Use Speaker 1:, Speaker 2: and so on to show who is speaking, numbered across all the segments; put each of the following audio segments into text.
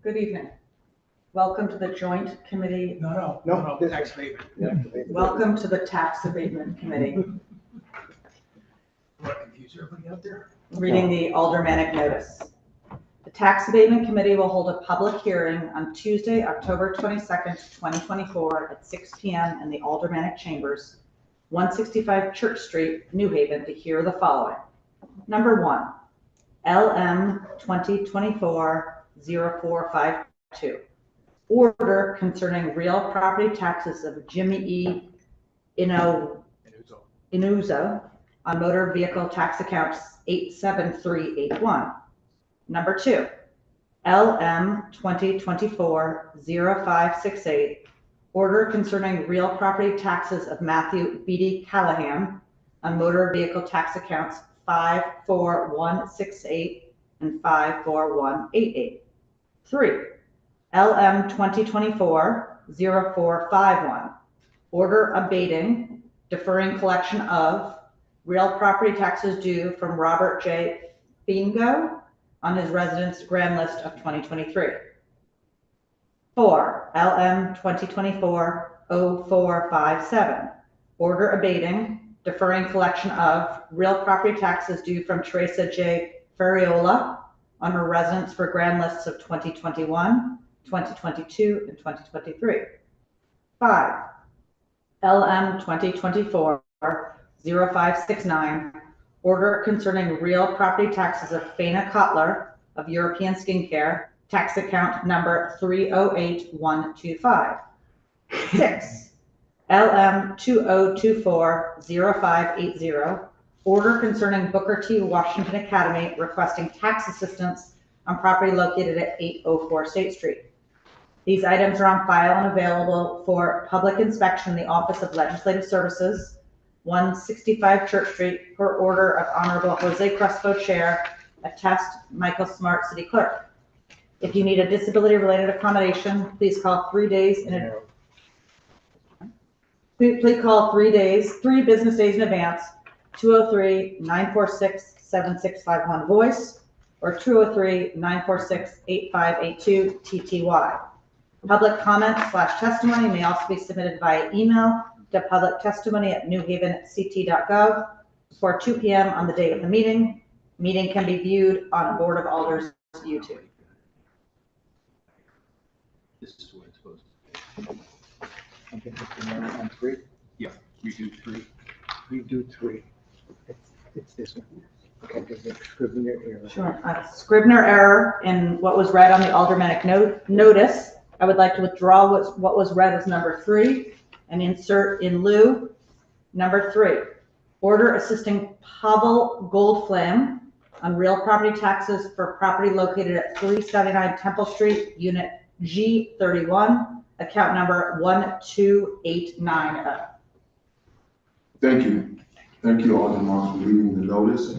Speaker 1: Good evening. Welcome to the Joint Committee.
Speaker 2: No, tax abatement.
Speaker 1: Welcome to the Tax Abatement Committee.
Speaker 2: Want to confuse everybody out there?
Speaker 1: Reading the aldermanic notice. The Tax Abatement Committee will hold a public hearing on Tuesday, October 22nd, 2024 at 6 p.m. in the aldermanic chambers, 165 Church Street, New Haven, to hear the following. Number 1, LM 2024-0452. Order concerning real property taxes of Jimmy E. Inuzo on motor vehicle tax accounts 87381. Number 2, LM 2024-0568. Order concerning real property taxes of Matthew B.D. Callahan on motor vehicle tax accounts 54168 and 54188. 3, LM 2024-0451. Order abating, deferring collection of real property taxes due from Robert J. Bingo on his residence grand list of 2023. 4, LM 2024-0457. Order abating, deferring collection of real property taxes due from Teresa J. Ferriola on her residence for grand lists of 2021, 2022, and 2023. 5, LM 2024-0569. Order concerning real property taxes of Faina Kotler of European Skincare, tax account number 308125. 6, LM 2024-0580. Order concerning Booker T. Washington Academy requesting tax assistance on property located at 804 State Street. These items are on file and available for public inspection in the Office of Legislative Services, 165 Church Street, per order of Honorable Jose Crespo, Chair, attest Michael Smart, City Clerk. If you need a disability-related accommodation, please call 3 days in advance. Please call 3 business days in advance, 203-946-7651 voice or 203-946-8582 TTY. Public comment / testimony may also be submitted via email to publictestimony@newhavenct.gov before 2 p.m. on the day of the meeting. Meeting can be viewed on Board of Alders YouTube.
Speaker 2: This is what it's supposed
Speaker 3: Okay, on 3?
Speaker 2: to. We do 3.
Speaker 3: We do 3. It's this one. Okay, there's a Scrivener error.
Speaker 1: Sure. Scrivener error in what was read on the aldermanic notice. I would like to withdraw what was read as number 3 and insert in lieu number 3. Order assisting Pavel Goldflam on real property taxes for property located at 379 Temple Street, Unit G31, account number 12890.
Speaker 4: Thank you. Thank you, Alderman, for reading the notice.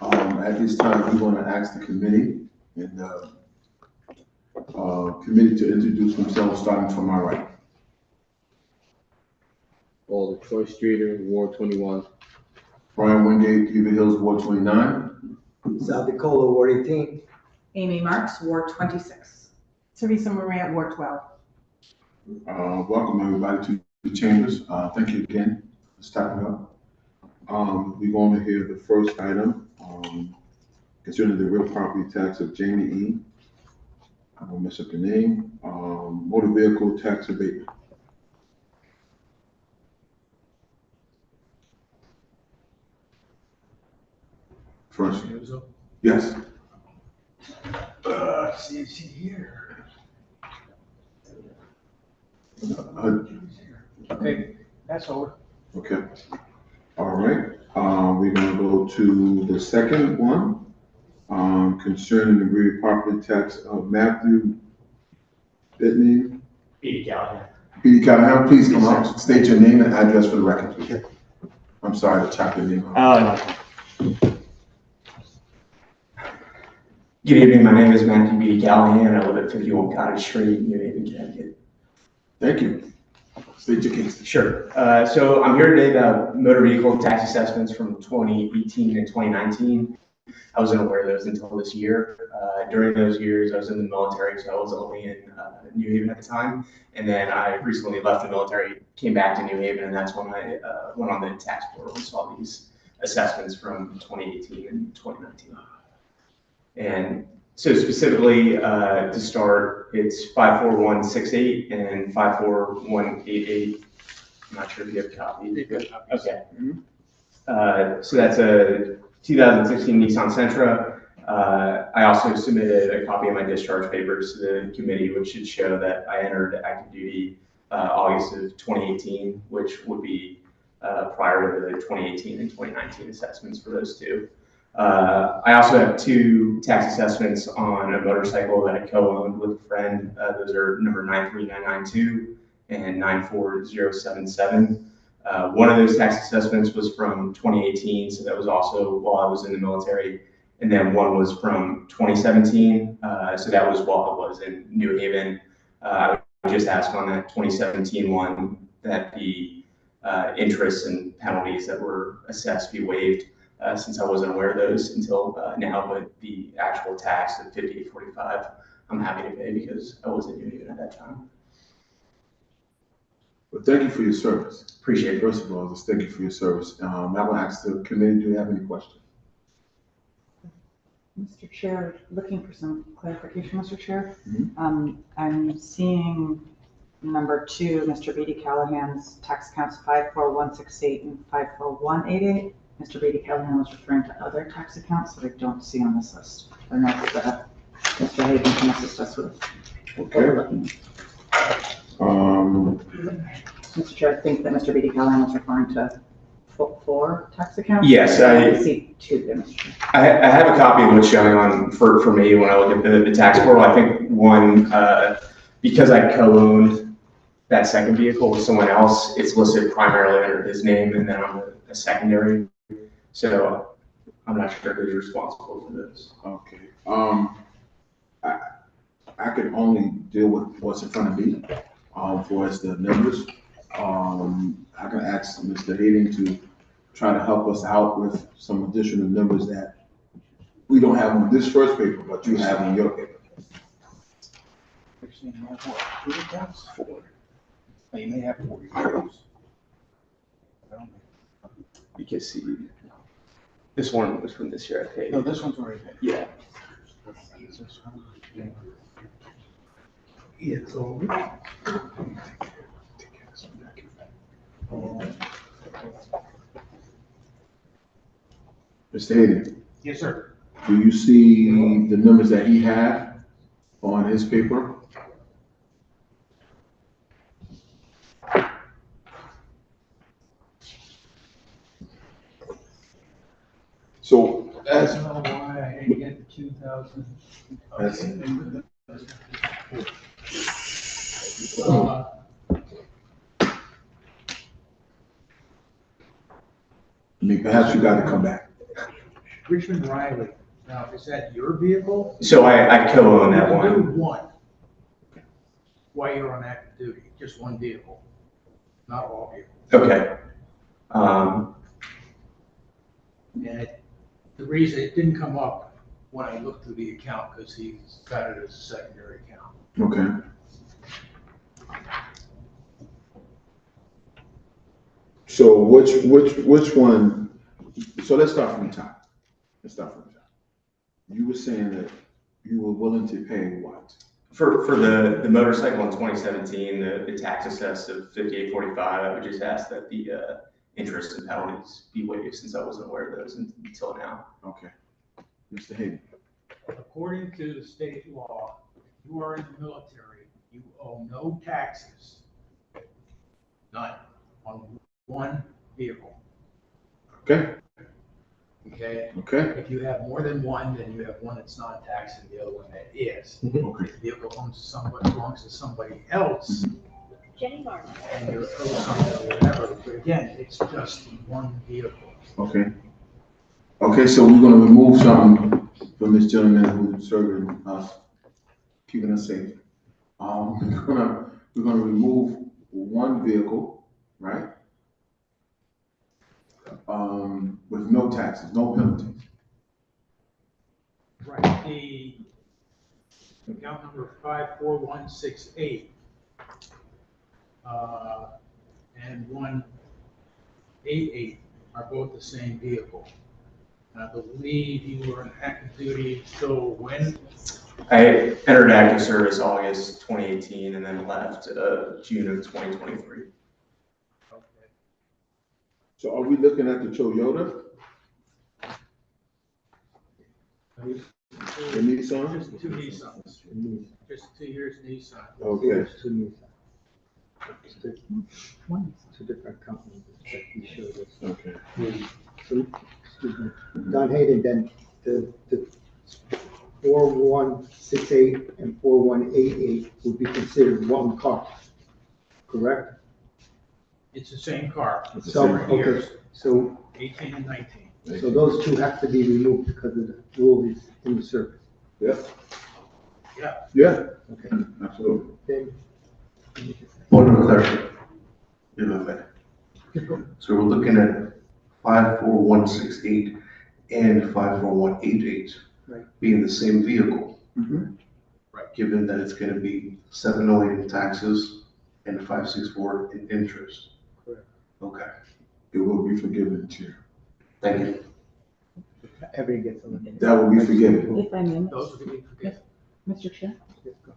Speaker 4: At this time, we're going to ask the committee and committee to introduce themselves, starting from my right.
Speaker 5: Alder Troy Streeter, Ward 21.
Speaker 4: Brian Wingate, Beaver Hills, Ward 29.
Speaker 3: South Dakota, Ward 18.
Speaker 1: Amy Marks, Ward 26.
Speaker 6: Teresa Maria, Ward 12.
Speaker 4: Welcome, everybody, to the chambers. Thank you again for stopping up. We're going to hear the first item concerning the real property tax of Jamie E. I won't mess up the name. Motor vehicle tax abatement. First, yes.
Speaker 2: See here. Okay, that's over.
Speaker 4: Okay. All right. We're going to go to the second one concerning the real property tax of Matthew Bitney.
Speaker 7: B.D. Callahan.
Speaker 4: B.D. Callahan, please come up, state your name and address for the record, please. I'm sorry to chop your name out.
Speaker 7: Good evening, my name is Matthew B. Callahan. I live at 50 Old Cottage Street, New Haven, Connecticut.
Speaker 4: Thank you. State your case.
Speaker 7: Sure. So I'm here today about motor vehicle tax assessments from 2018 and 2019. I wasn't aware of those until this year. During those years, I was in the military, so I was only in New Haven at the time. And then I recently left the military, came back to New Haven, and that's when I went on the tax portal and saw these assessments from 2018 and 2019. And so specifically, to start, it's 54168 and 54188. I'm not sure if you have a copy. Okay. So that's a 2016 Nissan Sentra. I also submitted a copy of my discharge papers to the committee, which should show that I entered active duty August of 2018, which would be prior to the 2018 and 2019 assessments for those two. I also have two tax assessments on a motorcycle that I co-owned with a friend. Those are number 93992 and 94077. One of those tax assessments was from 2018, so that was also while I was in the military. And then one was from 2017, so that was while I was in New Haven. I would just ask on that 2017 one that the interests and penalties that were assessed be waived, since I wasn't aware of those until now, but the actual tax of $58.45, I'm happy to pay because I was in New Haven at that time.
Speaker 4: Well, thank you for your service.
Speaker 7: Appreciate it.
Speaker 4: First of all, just thank you for your service. I will ask the committee, do you have any questions?
Speaker 1: Mr. Chair, looking for some clarification, Mr. Chair.
Speaker 4: Mhm.
Speaker 1: I'm seeing number 2, Mr. Beatty Callahan's tax accounts 54168 and 54188. Mr. Beatty Callahan was referring to other tax accounts that I don't see on this list. I don't know if Mr. Hayden can assist us with
Speaker 4: Okay.
Speaker 1: overlooking. Mr. Chair, I think that Mr. Beatty Callahan was referring to 4 tax accounts.
Speaker 7: Yes,
Speaker 1: I see 2 there, Mr. Chair.
Speaker 7: I have a copy of what's showing on for me when I look at the tax portal. I think one, because I co-owned that second vehicle with someone else, it's listed primarily under his name, and then I'm a secondary. So I'm not sure who's responsible for this.
Speaker 4: Okay. I can only deal with what's in front of me, for us the numbers. I can ask Mr. Hayden to try to help us out with some additional numbers that we don't have on this first paper, but you have on your paper.
Speaker 2: Actually, you have what, 2 accounts? 4. Oh, you may have 4 accounts. I don't know.
Speaker 7: You can see this one was from this year I paid.
Speaker 2: No, this one's already paid.
Speaker 7: Yeah.
Speaker 2: Is this one? Yeah, so.
Speaker 4: Mr. Hayden,
Speaker 2: Yes, sir.
Speaker 4: do you see the numbers that he had on his paper? So
Speaker 2: I don't know why I didn't get the 2,000.
Speaker 4: That's- I mean, perhaps you gotta come back.
Speaker 2: Richmond Riley, now, is that your vehicle?
Speaker 7: So I co-own that
Speaker 2: You can do
Speaker 7: one.
Speaker 2: one. While you're on active duty, just one vehicle, not all vehicles.
Speaker 7: Okay.
Speaker 2: And the reason it didn't come up when I looked through the account, because he's got it as a secondary account.
Speaker 4: Okay. So which one, so let's start from the top. You were saying that you were willing to pay what?
Speaker 7: For the motorcycle in 2017, the tax assessed of $58.45, I would just ask that the interest and penalties be waived since I wasn't aware of those until now.
Speaker 4: Okay. Mr. Hayden.
Speaker 2: According to the state law, if you are in the military, you owe no taxes, none, on one vehicle,
Speaker 4: Okay,
Speaker 2: okay?
Speaker 4: okay,
Speaker 2: If you have more than one, then you have one that's non-taxed and the other one that is.
Speaker 4: okay.
Speaker 2: If the vehicle belongs to somebody else,
Speaker 8: Jenny Martin.
Speaker 2: and you're owed something or whatever, but again, it's just one vehicle.
Speaker 4: Okay. Okay, so we're gonna remove something from this gentleman who's serving us, keeping us safe. We're gonna remove one vehicle, right? With no taxes, no penalties.
Speaker 2: Right, the account number 54168 and 188 are both the same vehicle. And I believe you were in active duty till when?
Speaker 7: I entered active service August 2018 and then left June of 2023.
Speaker 2: Okay.
Speaker 4: So are we looking at the Toyota? The Nissan?
Speaker 2: Just two Nissans, just 2 years Nissan.
Speaker 4: Okay.
Speaker 3: There's two Nissans. Two different companies that you showed us.
Speaker 4: Okay.
Speaker 3: So, excuse me, Don Hayden, then the 4168 and 4188 would be considered one car, correct?
Speaker 2: It's the same car,
Speaker 3: So, okay,
Speaker 2: years,
Speaker 3: so,
Speaker 2: 18 and 19.
Speaker 3: so those two have to be removed because of the rules in the service.
Speaker 4: Yeah.
Speaker 2: Yeah.
Speaker 4: Yeah,
Speaker 3: Okay.
Speaker 4: absolutely.
Speaker 3: Then,
Speaker 8: Point of clarity, if I may. So we're looking at 54168 and 54188
Speaker 3: Right.
Speaker 8: being the same vehicle.
Speaker 4: Mhm.
Speaker 2: Right.
Speaker 8: Given that it's going to be 708 in taxes and 564 in interest.
Speaker 3: Correct.
Speaker 8: Okay,
Speaker 4: It will be forgiven, Chair.
Speaker 8: thank you.
Speaker 3: everybody gets a little.
Speaker 4: That will be forgiven.
Speaker 1: If I may,
Speaker 2: Those are the forgiven.
Speaker 1: Mr. Chair,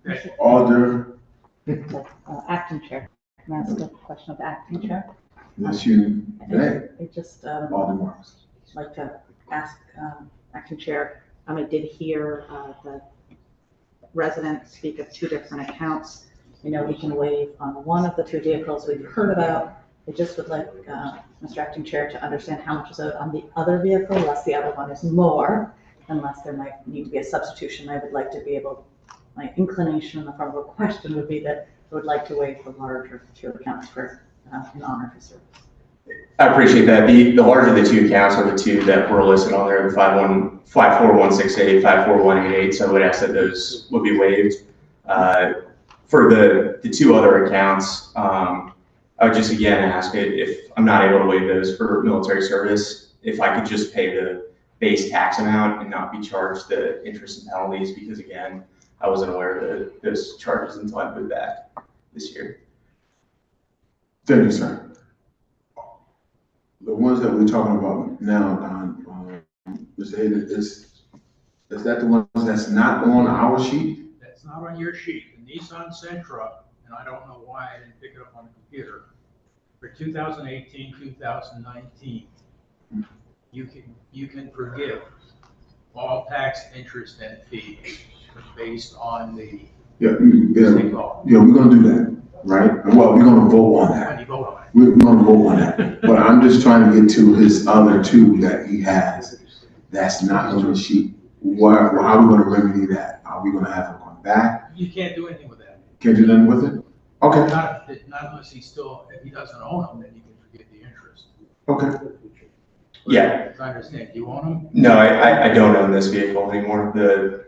Speaker 2: Okay.
Speaker 4: Order,
Speaker 1: acting chair, can I ask a question of the acting chair?
Speaker 4: yes, you may,
Speaker 1: I just,
Speaker 4: Alder Marks.
Speaker 1: like to ask, acting chair, I did hear, the resident speak of two different accounts. We know we can waive on one of the two vehicles we've heard about. I just would like, Mr. Acting Chair, to understand how much is owed on the other vehicle, unless the other one is more, unless there might need to be a substitution. I would like to be able, my inclination in the form of a question would be that I would like to waive the larger two accounts for, in honor of his service.
Speaker 7: I appreciate that. The larger of the two accounts are the two that were listed on there, the 54168, 54188. So I would ask that those would be waived. For the two other accounts, I would just again ask if I'm not able to waive those for military service, if I could just pay the base tax amount and not be charged the interest and penalties, because again, I wasn't aware of those charges until I moved back this year.
Speaker 4: Thank you, sir. The ones that we're talking about now, Don, Mr. Hayden, is that the ones that's not on our sheet?
Speaker 2: That's not on your sheet. The Nissan Sentra, and I don't know why I didn't pick it up on the computer, for 2018, 2019, you can forgive all tax, interest, and fees based on the
Speaker 4: Yeah,
Speaker 2: state law.
Speaker 4: yeah, we're gonna do that, right? Well, we're gonna vote on that.
Speaker 2: When you vote on it.
Speaker 4: We're gonna vote on that. But I'm just trying to get to his other two that he has that's not on the sheet. How are we gonna remedy that? Are we gonna have him come back?
Speaker 2: You can't do anything with that.
Speaker 4: Can't do nothing with it? Okay,
Speaker 2: Not unless if he doesn't own them, then you can forgive the interest.
Speaker 4: okay.
Speaker 7: Yeah.
Speaker 2: I understand. Do you own them?
Speaker 7: No, I don't own this vehicle anymore, the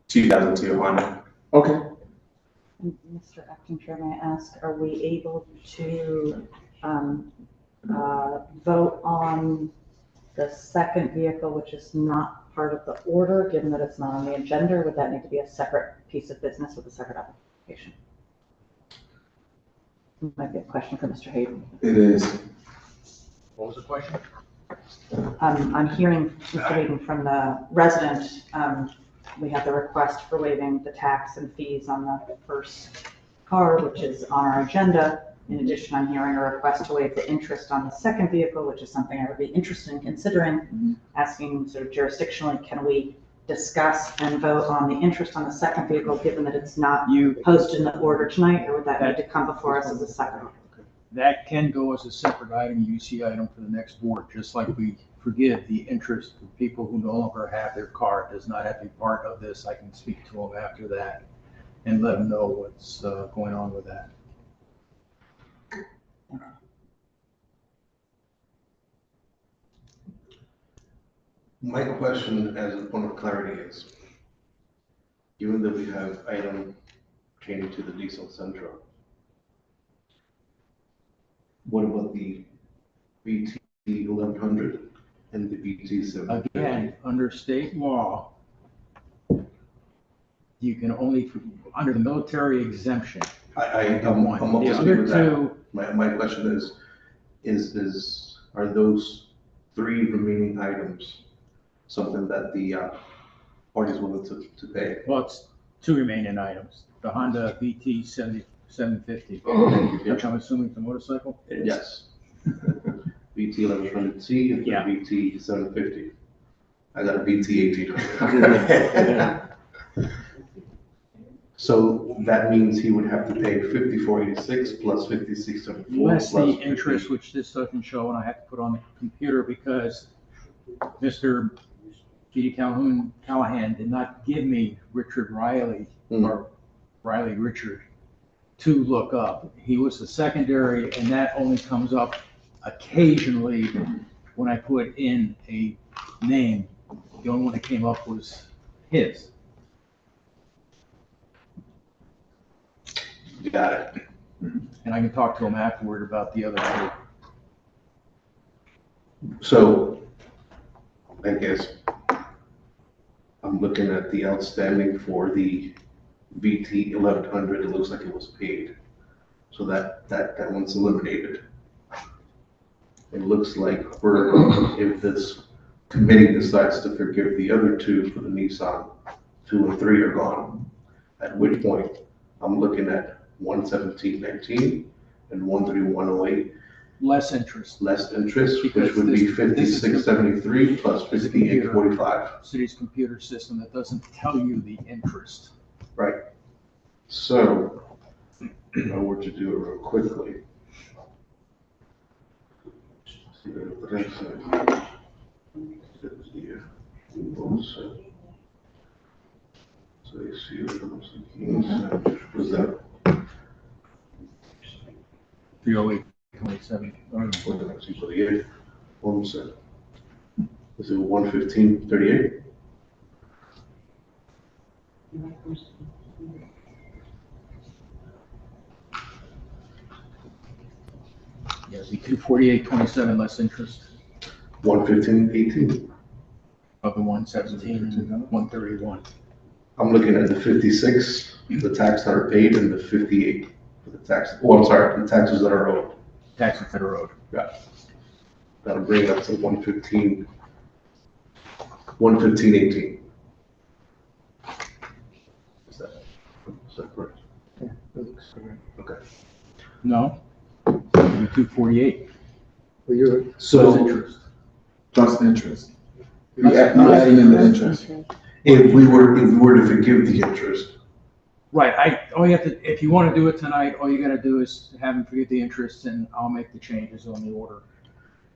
Speaker 7: 2002 Honda.
Speaker 4: Okay.
Speaker 1: Mr. Acting Chair, may I ask, are we able to vote on the second vehicle, which is not part of the order, given that it's not on the agenda? Or would that need to be a separate piece of business with a separate application? Might be a question for Mr. Hayden.
Speaker 4: It is.
Speaker 2: What was the question?
Speaker 1: I'm hearing, Mr. Hayden, from the resident, we have the request for waiving the tax and fees on the first car, which is on our agenda. In addition, I'm hearing a request to waive the interest on the second vehicle, which is something I would be interested in considering, asking sort of jurisdictionally, can we discuss and vote on the interest on the second vehicle, given that it's not posted in the order tonight, or would that need to come before us as a second?
Speaker 2: That can go as a separate item, UC item for the next board, just like we forgive the interest for people who no longer have their car. It does not have to be part of this. I can speak to them after that and let them know what's going on with that.
Speaker 8: My question as a point of clarity is, given that we have item pertaining to the diesel Sentra, what about the BT 1100 and the BT 750?
Speaker 2: Again, under state law, you can only, under the military exemption,
Speaker 8: I'm
Speaker 2: one.
Speaker 8: up
Speaker 2: The
Speaker 8: to speed
Speaker 2: other
Speaker 8: with that.
Speaker 2: two,
Speaker 8: My question are those three remaining items something that the parties willing to pay?
Speaker 2: well, it's two remaining items. The Honda VT 750, which I'm assuming is a motorcycle.
Speaker 8: Yes. VT 1100T and the
Speaker 2: Yeah.
Speaker 8: VT 750. I got a VT 1800. So that means he would have to pay 5486 plus 5674
Speaker 2: Less
Speaker 8: plus
Speaker 2: the interest, which this doesn't show, and I have to put on the computer because Mr. G.D. Callahan did not give me Richard Riley or Riley Richard to look up. He was the secondary, and that only comes up occasionally when I put in a name. The only one that came up was his.
Speaker 8: You got it.
Speaker 2: And I can talk to him afterward about the other two.
Speaker 8: So I guess I'm looking at the outstanding for the VT 1100. It looks like it was paid. So that one's eliminated. It looks like if this committee decides to forgive the other two for the Nissan, 2 and 3 are gone. At which point I'm looking at 11719 and 13108.
Speaker 2: Less interest.
Speaker 8: Less interest, which
Speaker 2: Because
Speaker 8: would be
Speaker 2: this is
Speaker 8: 5673 plus 5845.
Speaker 2: City's computer system that doesn't tell you the interest.
Speaker 8: Right. So, if I were to do it real quickly. So you see what was that?
Speaker 2: 308.27.
Speaker 8: One second. Is it 11538?
Speaker 2: Yeah, it'd be 248.27 less interest
Speaker 8: 11518.
Speaker 2: of the 117 and 131.
Speaker 8: I'm looking at the 56, the tax that are paid, and the 58 for the tax. Oh, I'm sorry, the taxes that are owed.
Speaker 2: Taxes that are owed.
Speaker 8: That'll bring us to 11518. Is that correct?
Speaker 3: Yeah, that looks correct.
Speaker 8: Okay.
Speaker 2: No, it'd be 248.
Speaker 3: Well, you're,
Speaker 2: Plus
Speaker 4: So,
Speaker 2: interest.
Speaker 4: just interest. You're adding in the interest.
Speaker 8: If we were to forgive the interest,
Speaker 2: Right, all you have to, if you want to do it tonight, all you gotta do is have him forget the interest and I'll make the changes on the order.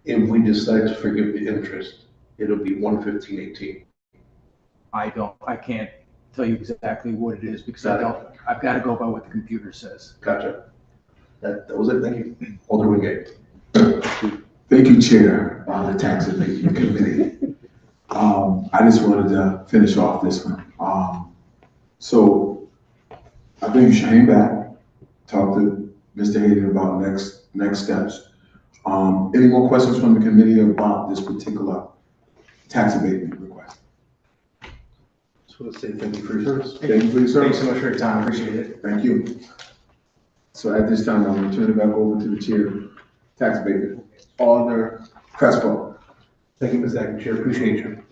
Speaker 8: if we decide to forgive the interest, it'll be 11518.
Speaker 2: I can't tell you exactly what it is because I've got to go by what the computer says.
Speaker 8: Gotcha. That was it. Thank you. Alderman Gay.
Speaker 4: Thank you, Chair, the Tax Abatement Committee. I just wanted to finish off this one. So I think you should hang back, talk to Mr. Hayden about next steps. Any more questions from the committee about this particular tax abatement request?
Speaker 8: Just want to say thank you for your service.
Speaker 4: Thank you for your
Speaker 7: Thanks
Speaker 4: service.
Speaker 7: so much for your time, appreciate it.
Speaker 4: Thank you. So at this time, I'm going to turn it back over to the Chair, Tax Abatement, Alder Crespo.
Speaker 8: Thank you, Ms. Acting Chair, appreciate you.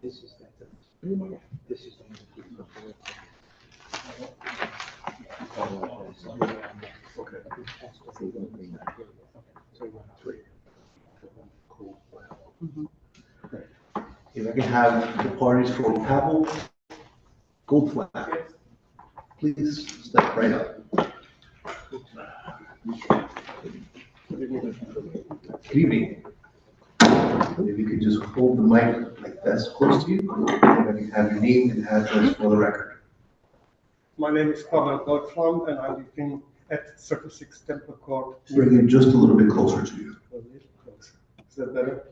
Speaker 3: this is that. This is
Speaker 8: Okay. If I can have the parties for Pavel Goldflag, please step right up. Good evening. If you could just hold the mic like that's close to you, and I can have your name and address for the record.
Speaker 9: My name is Pavel Goldflam, and I live at 36 Temple Court.
Speaker 8: Bring it just a little bit closer to you.
Speaker 9: A little closer. Is that better?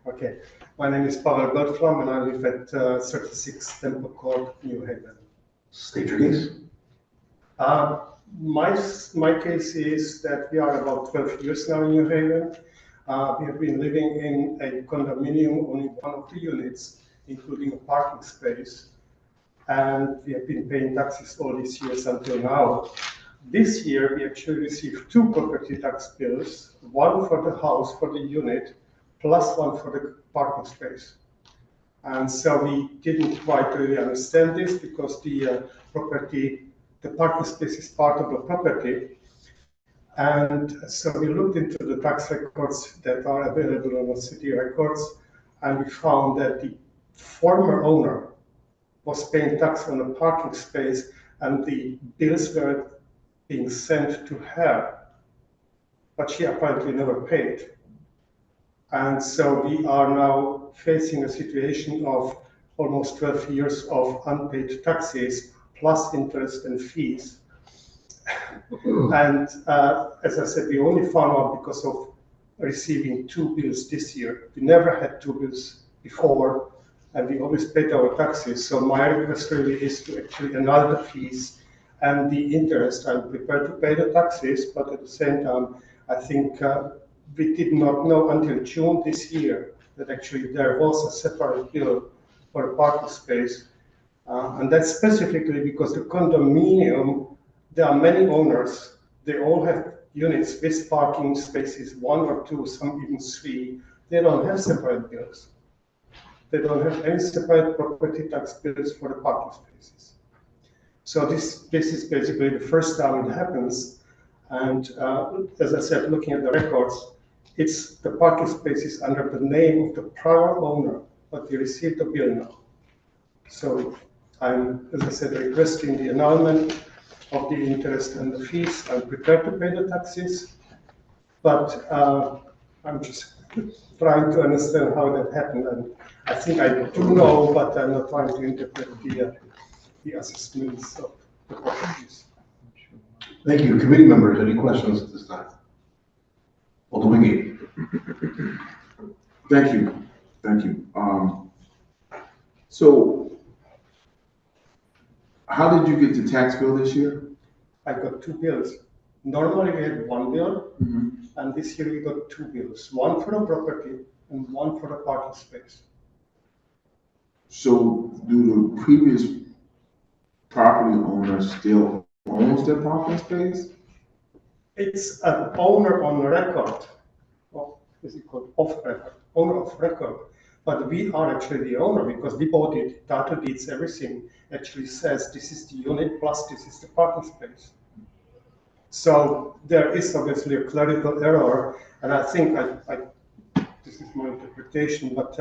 Speaker 9: Okay. My name is Pavel Goldflam, and I live at 36 Temple Court, New Haven.
Speaker 8: State your case.
Speaker 9: My case is that we are about 12 years now in New Haven. We have been living in a condominium, only one of the units, including a parking space. And we have been paying taxes all these years until now. This year, we actually received two property tax bills, one for the house, for the unit, plus one for the parking space. And so we didn't quite really understand this because the parking space is part of the property. And so we looked into the tax records that are available on the city records, and we found that the former owner was paying tax on the parking space, and the bills were being sent to her, but she apparently never paid. And so we are now facing a situation of almost 12 years of unpaid taxes, plus interest and fees. And as I said, we only found out because of receiving two bills this year. We never had two bills before, and we always paid our taxes. So my request really is to actually annul the fees and the interest. I'm prepared to pay the taxes, but at the same time, I think we did not know until June this year that actually there was a separate bill for a parking space. And that's specifically because the condominium, there are many owners. They all have units with parking spaces, one or two, some even three. They don't have separate bills. They don't have any separate property tax bills for the parking spaces. So this is basically the first time it happens. And as I said, looking at the records, it's the parking spaces under the name of the prior owner, but we received a bill now. So I'm, as I said, requesting the annulment of the interest and the fees. I'm prepared to pay the taxes, but I'm just trying to understand how that happened. And I think I do know, but I'm not trying to interpret the assessments of the properties.
Speaker 8: Thank you. Committee members, any questions at this time? Alderman Gay.
Speaker 4: Thank you, thank you. So how did you get the tax bill this year?
Speaker 9: I got two bills. Normally we had one bill, and this year we got two bills, one for the property and one for the parking space.
Speaker 4: So do the previous property owner still owns their parking space?
Speaker 9: It's an owner on record, or is it called off record? Owner of record. But we are actually the owner because we bought it, title deeds, everything actually says this is the unit plus this is the parking space. So there is obviously a clerical error, and I think this is my interpretation, but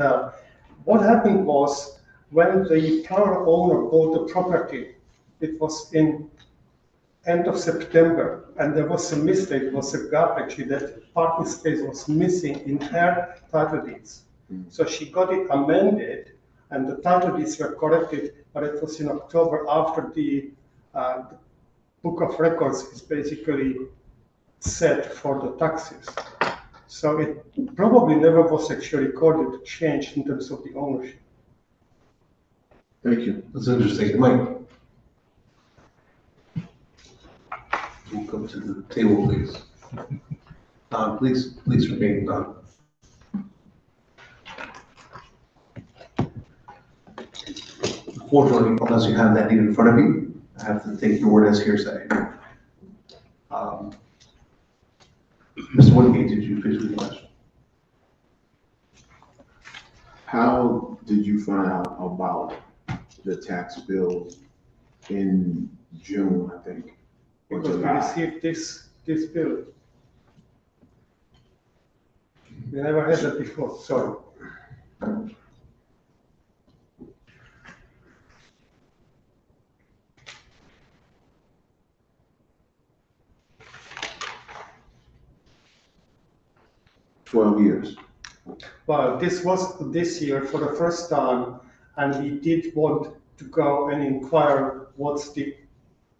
Speaker 9: what happened was when the prior owner bought the property, it was in end of September, and there was a mistake, it was a gap actually, that parking space was missing in her title deeds. So she got it amended, and the title deeds were corrected, but it was in October after the book of records is basically set for the taxes. So it probably never was actually recorded change in terms of the ownership.
Speaker 8: Thank you. That's interesting. Mike. We'll come to the table, please. Please remain done. Unfortunately, unless you have that need in front of you, I have to take your word as hearsay. Mr. Woodgate, did you finish with the question?
Speaker 4: How did you find out about the tax bill in June, I think? Or
Speaker 9: Because we
Speaker 4: July?
Speaker 9: received this bill. We never had that before, sorry.
Speaker 4: $12
Speaker 9: Well, this was this year for the first time, and we did want to go and inquire what's the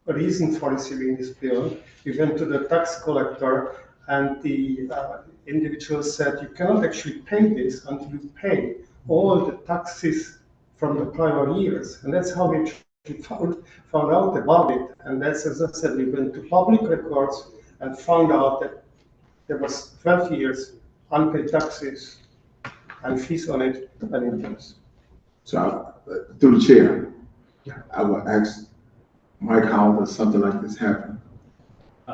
Speaker 9: reason for receiving this bill. We went to the tax collector, and the individual said, you cannot actually pay this until you pay all the taxes from the prior years. And that's how we actually found out about it. And that's, as I said, we went to public records and found out that there was 12 years unpaid taxes and fees on it and interest.
Speaker 4: So through the chair, I would ask Mike, how does something like this happen?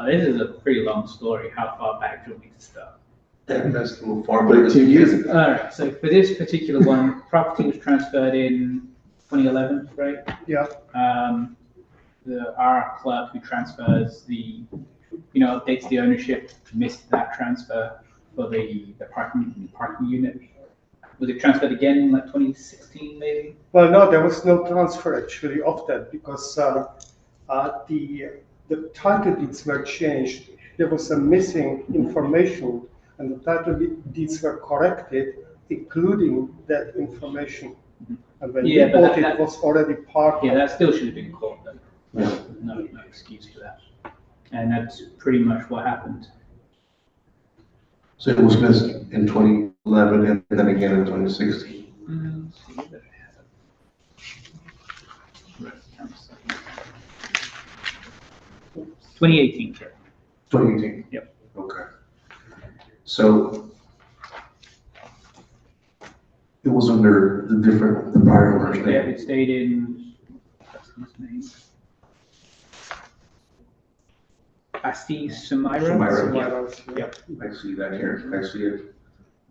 Speaker 10: This is a pretty long story. How far back do you want me to start?
Speaker 8: That's a little far, but it's
Speaker 4: 13 years ago.
Speaker 10: All right. So for this particular one, property was transferred in 2011, right?
Speaker 9: Yeah.
Speaker 10: Our clerk who transfers updates the ownership, missed that transfer for the parking unit. Was it transferred again in like 2016 maybe?
Speaker 9: Well, no, there was no transfer actually of that because the title deeds were changed. There was some missing information, and the title deeds were corrected, including that information. And when
Speaker 10: Yeah,
Speaker 9: we
Speaker 10: but
Speaker 9: bought
Speaker 10: that-
Speaker 9: it was already part
Speaker 10: Yeah,
Speaker 9: of
Speaker 10: that still should have been caught though. No excuse for that. And that's pretty much what happened.
Speaker 8: So it was missed in 2011 and then again in 2016.
Speaker 10: 2018, sir.
Speaker 8: 2018?
Speaker 10: Yep.
Speaker 8: Okay. So it was under the prior owner's
Speaker 10: Yeah,
Speaker 8: name.
Speaker 10: it stayed in, what's his name? Asti Sumaira?
Speaker 8: Sumaira.
Speaker 10: Yep.
Speaker 8: I see that here. I see it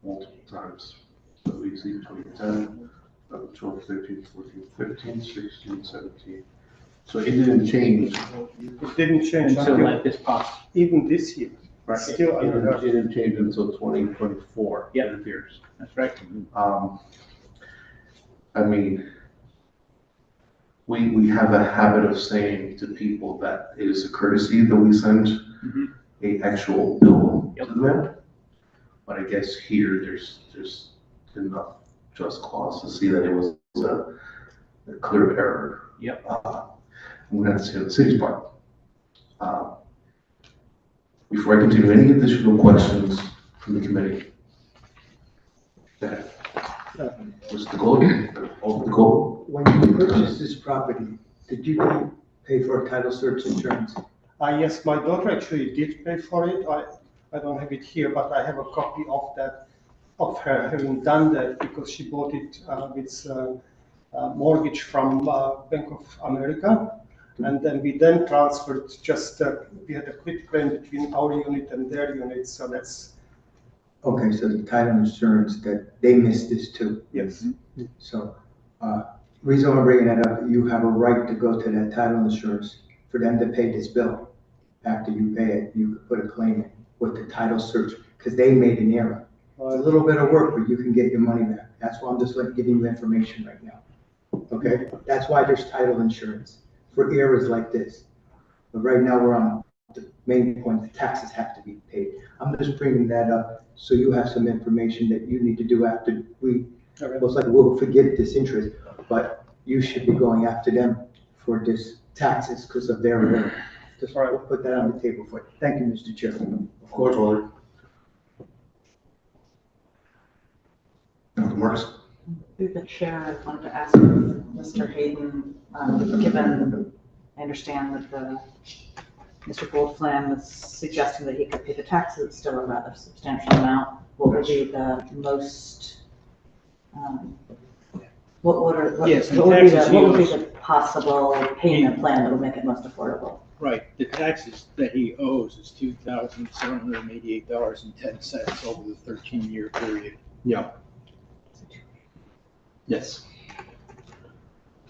Speaker 8: multiple times. So we see 2010, 12, 13, 14, 15, 16, 17. So it didn't change.
Speaker 9: it didn't change
Speaker 10: Until
Speaker 9: until
Speaker 10: like this past.
Speaker 9: even this year.
Speaker 10: Right.
Speaker 9: Still
Speaker 8: It
Speaker 9: under her.
Speaker 8: didn't change until 2024,
Speaker 10: Yep.
Speaker 8: it appears.
Speaker 10: That's right.
Speaker 8: I mean, we have a habit of saying to people that it is a courtesy that we send
Speaker 10: Mhm.
Speaker 8: a actual bill
Speaker 10: Yep.
Speaker 8: to them. But I guess here, there's enough just cause to see that it was a clear error.
Speaker 10: Yep.
Speaker 8: I'm gonna have to say the city's part. Before I continue, any additional questions from the committee? That was the goal, over the goal.
Speaker 3: When you purchased this property, did you pay for a title search insurance?
Speaker 9: Yes, my daughter actually did pay for it. I don't have it here, but I have a copy of that, of her having done that because she bought it with mortgage from Bank of America. And then we then transferred we had a quit claim between our unit and their unit, so that's,
Speaker 3: Okay, so the title insurance, that they missed this too.
Speaker 9: yes.
Speaker 3: So, reason I'm bringing that up, you have a right to go to that title insurance for them to pay this bill. After you pay it, you could put a claim in with the title search, because they made an error. It's a little bit of work, but you can get your money back. That's why I'm just giving you information right now. Okay? That's why there's title insurance, for errors like this. But right now, we're on the main point, the taxes have to be paid. I'm just bringing that up so you have some information that you need to do after we,
Speaker 9: Okay.
Speaker 3: most likely we'll forget this interest, but you should be going after them for this taxes because of their error. Just put that on the table for you. Thank you, Mr. Chairman.
Speaker 8: Of course, Alder. Marks?
Speaker 1: Through the chair, I wanted to ask Mr. Hayden, given, I understand that Mr. Goldflam was suggesting that he could pay the taxes, it's still a rather substantial amount. What would be the most, what would be the possible payment plan that would make it most affordable?
Speaker 2: Right, the taxes that he owes is $2,788.10 over the 13-year period.
Speaker 5: Yeah. Yes.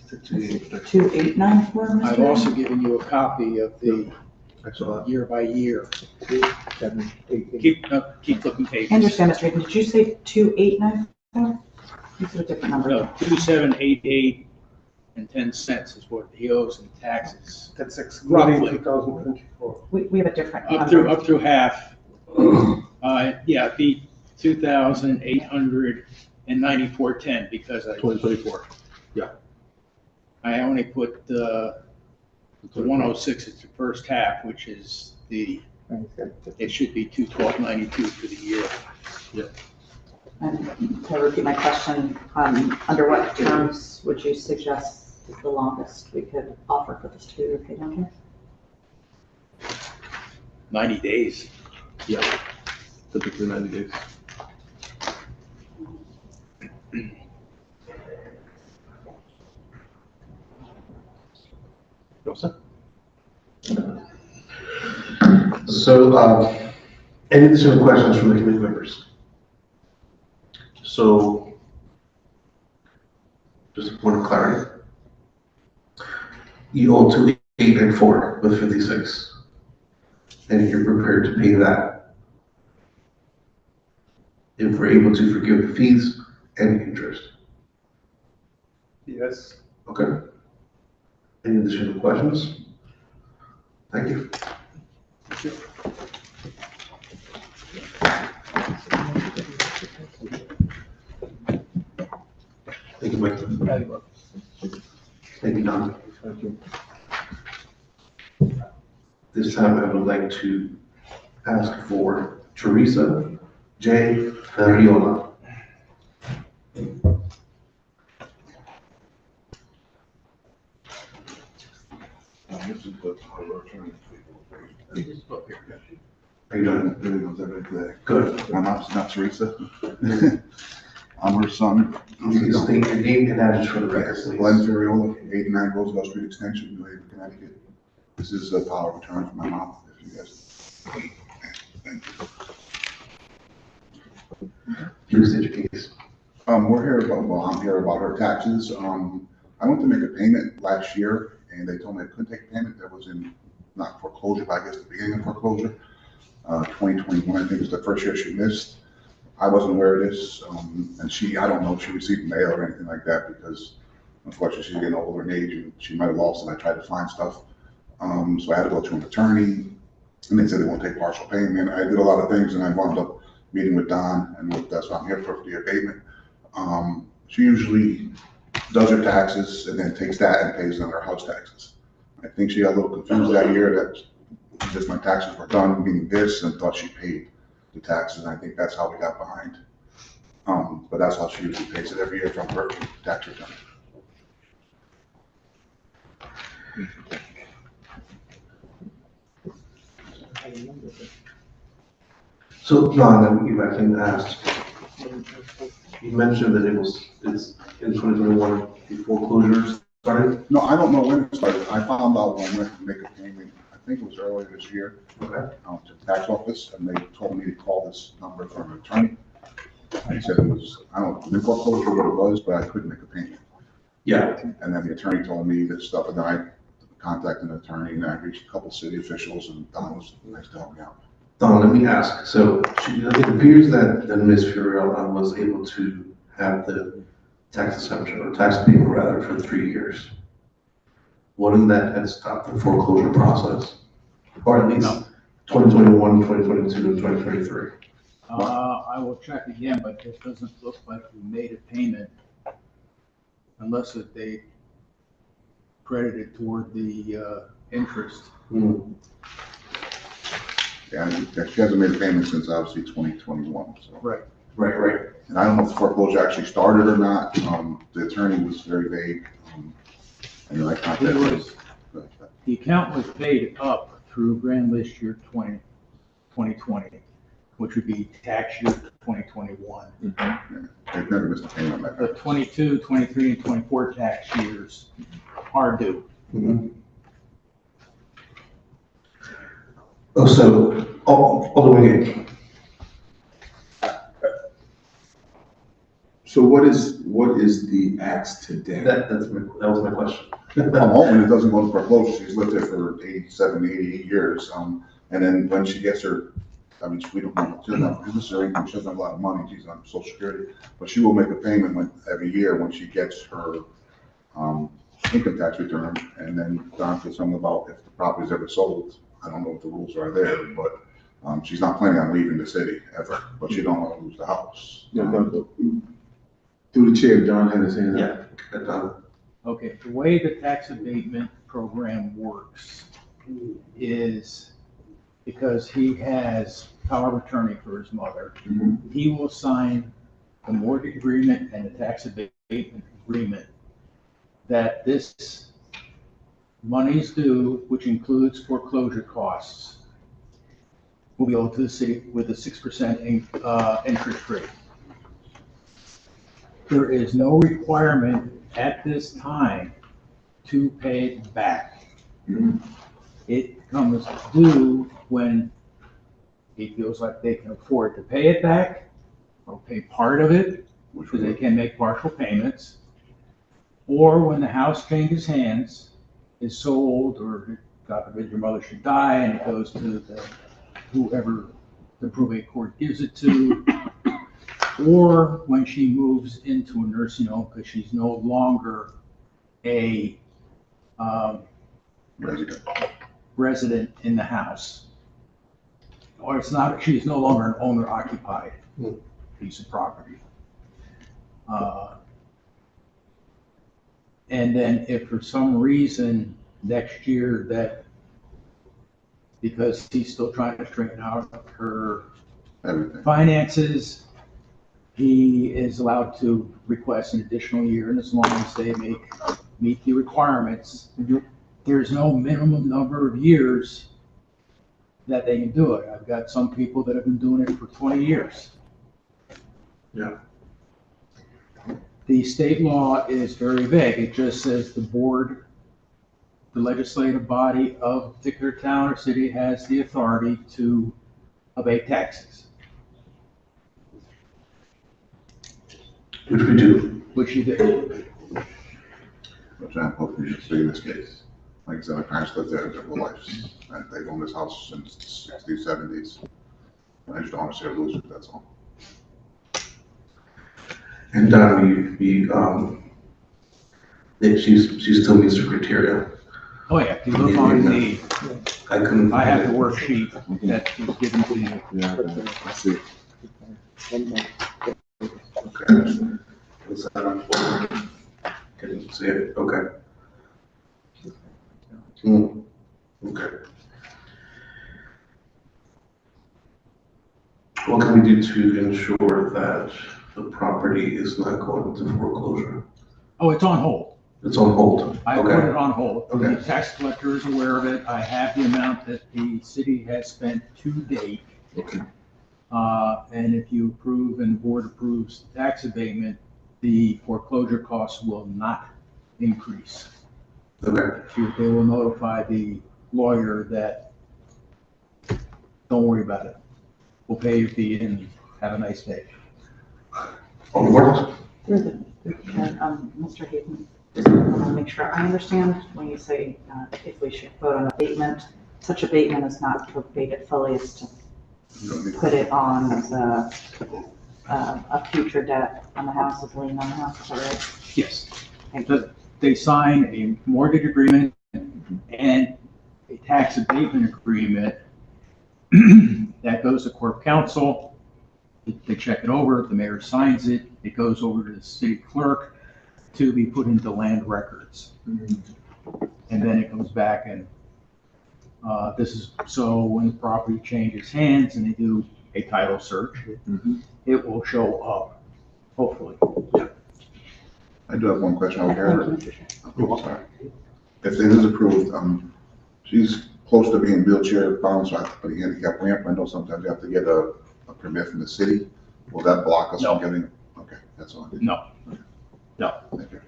Speaker 1: 2894, Mr.
Speaker 2: I've also given you a copy of the
Speaker 8: I saw that.
Speaker 2: year by year.
Speaker 3: 7, 8, 8.
Speaker 2: Keep flipping pages.
Speaker 1: I understand, Mr. Hayden, did you say 2894? You said a different number.
Speaker 2: No, 2,788.10 is what he owes in taxes.
Speaker 9: That's excluding
Speaker 2: Roughly.
Speaker 9: 2024.
Speaker 1: We have a different
Speaker 2: Up
Speaker 1: number.
Speaker 2: through half. Yeah, it'd be 2,894.10 because
Speaker 5: 2024.
Speaker 2: I only put the 106 as the first half, which is it should be 212.92 for the year.
Speaker 1: And to repeat my question, under what terms would you suggest is the longest we could offer for this to be repaid under?
Speaker 2: 90 days.
Speaker 5: Yeah. Typically 90 days.
Speaker 8: No, sir. So, any additional questions from the committee members? So, just a point of clarity. You owe 2,894 with 56, and you're prepared to pay that if we're able to forgive the fees and interest.
Speaker 9: Yes.
Speaker 8: Okay. Any additional questions? Thank you. Thank you, Mike. Thank you, Don.
Speaker 5: Thank you.
Speaker 8: This time I would like to ask for Teresa J. Ferriola.
Speaker 4: This is the power attorney.
Speaker 8: Are you done?
Speaker 4: Really knows everything.
Speaker 8: Good.
Speaker 4: My mom's not Teresa. I'm her son.
Speaker 8: You can state your name and address for the record,
Speaker 4: Yes,
Speaker 8: please.
Speaker 4: Glenn Ferriola, 89 Roosevelt Street Extension, New Haven, Connecticut. This is the power of attorney for my mom, if you guys. Thank you.
Speaker 8: Please state your case.
Speaker 4: We're here about, well, I'm here about her taxes. I went to make a payment last year and they told me I couldn't take a payment that was in, not foreclosure, but I guess the beginning of foreclosure. 2021, I think was the first year she missed. I wasn't aware of this, and I don't know if she received mail or anything like that because unfortunately she's getting older in age and she might have lost it. I tried to find stuff. So I had to go to an attorney and they said they won't take partial payment. I did a lot of things and I wound up meeting with Don and that's why I'm here for the abatement. She usually does her taxes and then takes that and pays on her house taxes. I think she got a little confused that year that just my taxes were done, meaning this, and thought she paid the taxes, and I think that's how we got behind. But that's how she usually pays it every year from her tax return.
Speaker 8: So, Don, if I can ask, you mentioned that it's in 2021 before foreclosures started?
Speaker 4: No, I don't know when it started. I found out when I went to make a payment, I think it was earlier this year,
Speaker 8: Okay.
Speaker 4: to the tax office, and they told me to call this number from an attorney. He said it was, I don't know, in foreclosure what it was, but I couldn't make a payment.
Speaker 8: Yeah.
Speaker 4: And then the attorney told me this stuff, and then I contacted an attorney, and I reached a couple city officials, and Don was nice to help me out.
Speaker 8: Don, let me ask, so it appears that Ms. Furiola was able to have the tax exemption, or tax payment rather, for 3 years. Wouldn't that have stopped the foreclosure process? Or at least
Speaker 2: No.
Speaker 8: 2021, 2022, and 2023?
Speaker 2: I will check again, but it doesn't look like we made a payment unless that they credited toward the interest.
Speaker 8: Hmm.
Speaker 4: Yeah, she hasn't made a payment since obviously 2021, so.
Speaker 2: Right.
Speaker 8: Right.
Speaker 4: And I don't know if foreclosure actually started or not. The attorney was very vague. And I contacted him.
Speaker 2: The account was paid up through grand list year 2020, which would be tax year 2021.
Speaker 4: They've never missed a payment on that.
Speaker 2: The 22, 23, and 24 tax years are due.
Speaker 8: Mhm. Oh, so, all the way,
Speaker 11: So what is the ax today?
Speaker 8: that was my question.
Speaker 4: I'm hoping it doesn't go to foreclosure. She's lived there for 87, 88 years. And then when she gets her, I mean, we don't know, she doesn't have business or income, she doesn't have a lot of money, she's on social security, but she will make a payment every year when she gets her, income tax return. And then Don said something about if the property's ever sold, I don't know what the rules are there, but, she's not planning on leaving the city ever, but she don't want to lose the house.
Speaker 11: Through the chair, Don had his hand up.
Speaker 8: Yeah, Don.
Speaker 2: Okay, the way the tax abatement program works is because he has power of attorney for his mother, he will sign the mortgage agreement and the tax abatement agreement that this money's due, which includes foreclosure costs, will be owed to the city with a 6% interest rate. There is no requirement at this time to pay it back. It comes due when he feels like they can afford to pay it back or pay part of it, because they can make partial payments, or when the house changes hands, is sold, or God forbid your mother should die and it goes to whoever the probate court gives it to, or when she moves into a nursing home because she's no longer a resident in the house. Or it's not, she's no longer an owner occupied piece of property. And then if for some reason next year that, because he's still trying to straighten out her finances, he is allowed to request an additional year, and as long as they meet the requirements, there's no minimum number of years that they can do it. I've got some people that have been doing it for 20 years.
Speaker 8: Yeah.
Speaker 2: The state law is very vague. It just says the board, the legislative body of a particular town or city has the authority to abate taxes.
Speaker 8: Which we do.
Speaker 2: Which you do.
Speaker 4: Which I'm hoping you should see in this case. Like I said, my parents lived there their whole lives, and they've owned this house since the 60s, 70s. I just don't want to see her lose it, that's all.
Speaker 8: And Don, she still meets the criteria.
Speaker 2: Oh yeah, if you look on the, I have the
Speaker 8: work.
Speaker 2: worksheet that was given to you.
Speaker 4: Yeah, I see.
Speaker 8: Okay. Is that on? Couldn't see it, okay. Okay. What can we do to ensure that the property is not going into foreclosure?
Speaker 2: Oh, it's on hold.
Speaker 8: It's on hold?
Speaker 2: I put
Speaker 8: Okay.
Speaker 2: it on hold.
Speaker 8: Okay.
Speaker 2: The tax collector is aware of it. I have the amount that the city has spent to date.
Speaker 4: Okay.
Speaker 2: And if you approve and the board approves tax abatement, the foreclosure costs will not increase.
Speaker 8: Okay.
Speaker 2: They will notify the lawyer that, don't worry about it. We'll pay your fee and have a nice day.
Speaker 8: On the board?
Speaker 1: Mr. Hayden, I want to make sure I understand when you say if we should vote on abatement, such abatement is not to abate it fully, it's to put it on as a future debt on the house, as lien on the house, is that right?
Speaker 2: Yes.
Speaker 1: Thank you.
Speaker 2: They sign a mortgage agreement and a tax abatement agreement that goes to court counsel. They check it over, the mayor signs it, it goes over to the city clerk to be put into land records. And then it comes back and this is, so when the property changes hands and they do a title search, it will show up, hopefully.
Speaker 4: I do have one question over here. Oh, sorry. If it is approved, she's close to being wheelchair bound, so I have to put a handicap ramp. I know sometimes you have to get a permit from the city. Will that block us from getting? Okay, that's all I did.
Speaker 2: No. No.
Speaker 4: Thank you.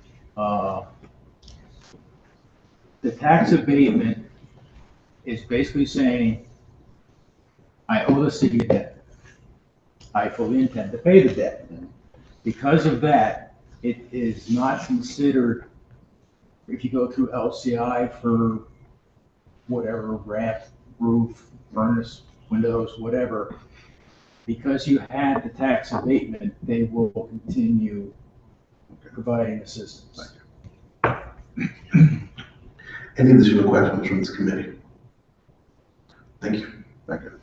Speaker 2: The tax abatement is basically saying, I owe the city a debt. I fully intend to pay the debt. Because of that, it is not considered, if you go through LCI for whatever, ramp, roof, furnace, windows, whatever, because you had the tax abatement, they will continue providing assistance.
Speaker 8: Any additional questions from this committee? Thank you.
Speaker 4: Thank you.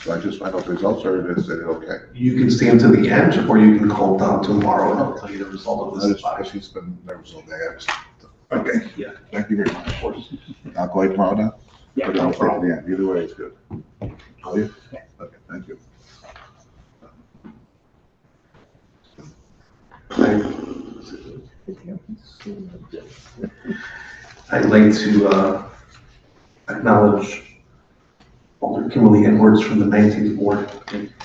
Speaker 4: So I just find out the results, or is it okay?
Speaker 8: You can stay until the end, or you can call Don tomorrow and I'll tell you the result of this.
Speaker 4: She's been nervous all day. Okay. Yeah. Thank you very much. Of course. I'll call you tomorrow then?
Speaker 2: Yeah,
Speaker 4: Okay,
Speaker 2: no
Speaker 4: I'll stay
Speaker 2: problem.
Speaker 4: at the end. Either way, it's good. Call you? Okay, thank you.
Speaker 8: I'd like to acknowledge Alder Kimberly Edwards from the 19th Ward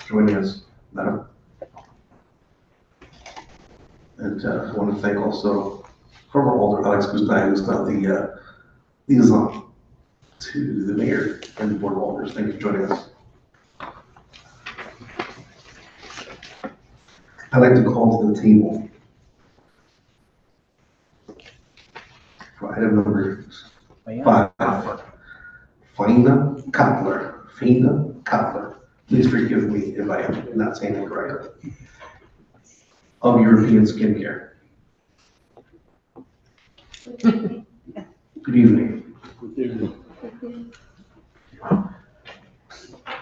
Speaker 8: joining us. Madam. And I want to thank also former Alder Alex Guzman, who's now the liaison to the mayor and the board of alders. Thank you for joining us. I'd like to call to the table for item number 5, Faina Cutler. Faina Cutler. Please forgive me if I am not saying it correctly. Of European Skincare. Good evening.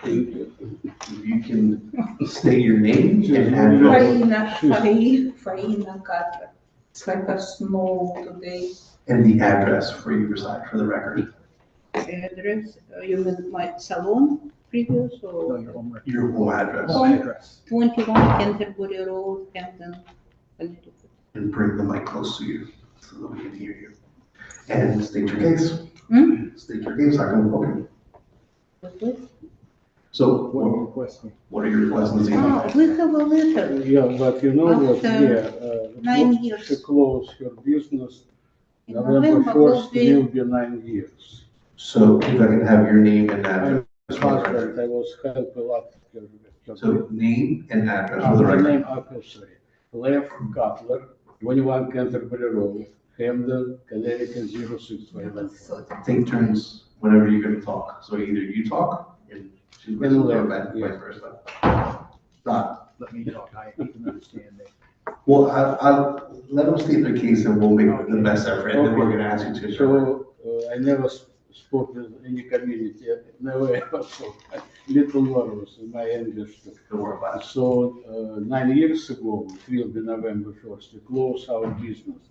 Speaker 8: If you can state your name and address.
Speaker 12: Faina Cutler. It's like a snow today.
Speaker 8: And the address for you reside for the record.
Speaker 12: Address, you mean my salon previous or?
Speaker 8: Your home address.
Speaker 12: Home address. 21 Canterbury Road, Camden, Connecticut.
Speaker 8: And bring the mic close to you so that we can hear you. And state your case. State your case, I can open. So, what are your questions?
Speaker 12: We have a letter.
Speaker 13: Yeah, but you know what,
Speaker 12: After 9 years.
Speaker 13: To close her business,
Speaker 12: In
Speaker 13: November
Speaker 12: November
Speaker 13: 1st will be 9 years.
Speaker 8: So, if I can have your name and address.
Speaker 13: Husband, I was helped a lot.
Speaker 8: So, name and address for the
Speaker 13: My
Speaker 8: record.
Speaker 13: name, sorry, Lev Cutler, 21 Canterbury Road, Hamden, Connecticut, 06514.
Speaker 8: Take turns whenever you're gonna talk. So either you talk and she's going to
Speaker 13: Lev,
Speaker 8: vice
Speaker 13: yeah.
Speaker 8: versa. Stop.
Speaker 2: Let me talk, I can understand that.
Speaker 8: Well, I'll let them state their case and we'll make the best effort, and then we're gonna ask you to.
Speaker 13: So, I never spoke with any community, never ever, so little nervous in my English.
Speaker 8: Don't worry about it.
Speaker 13: So, 9 years ago, it will be November 1st, we closed our business.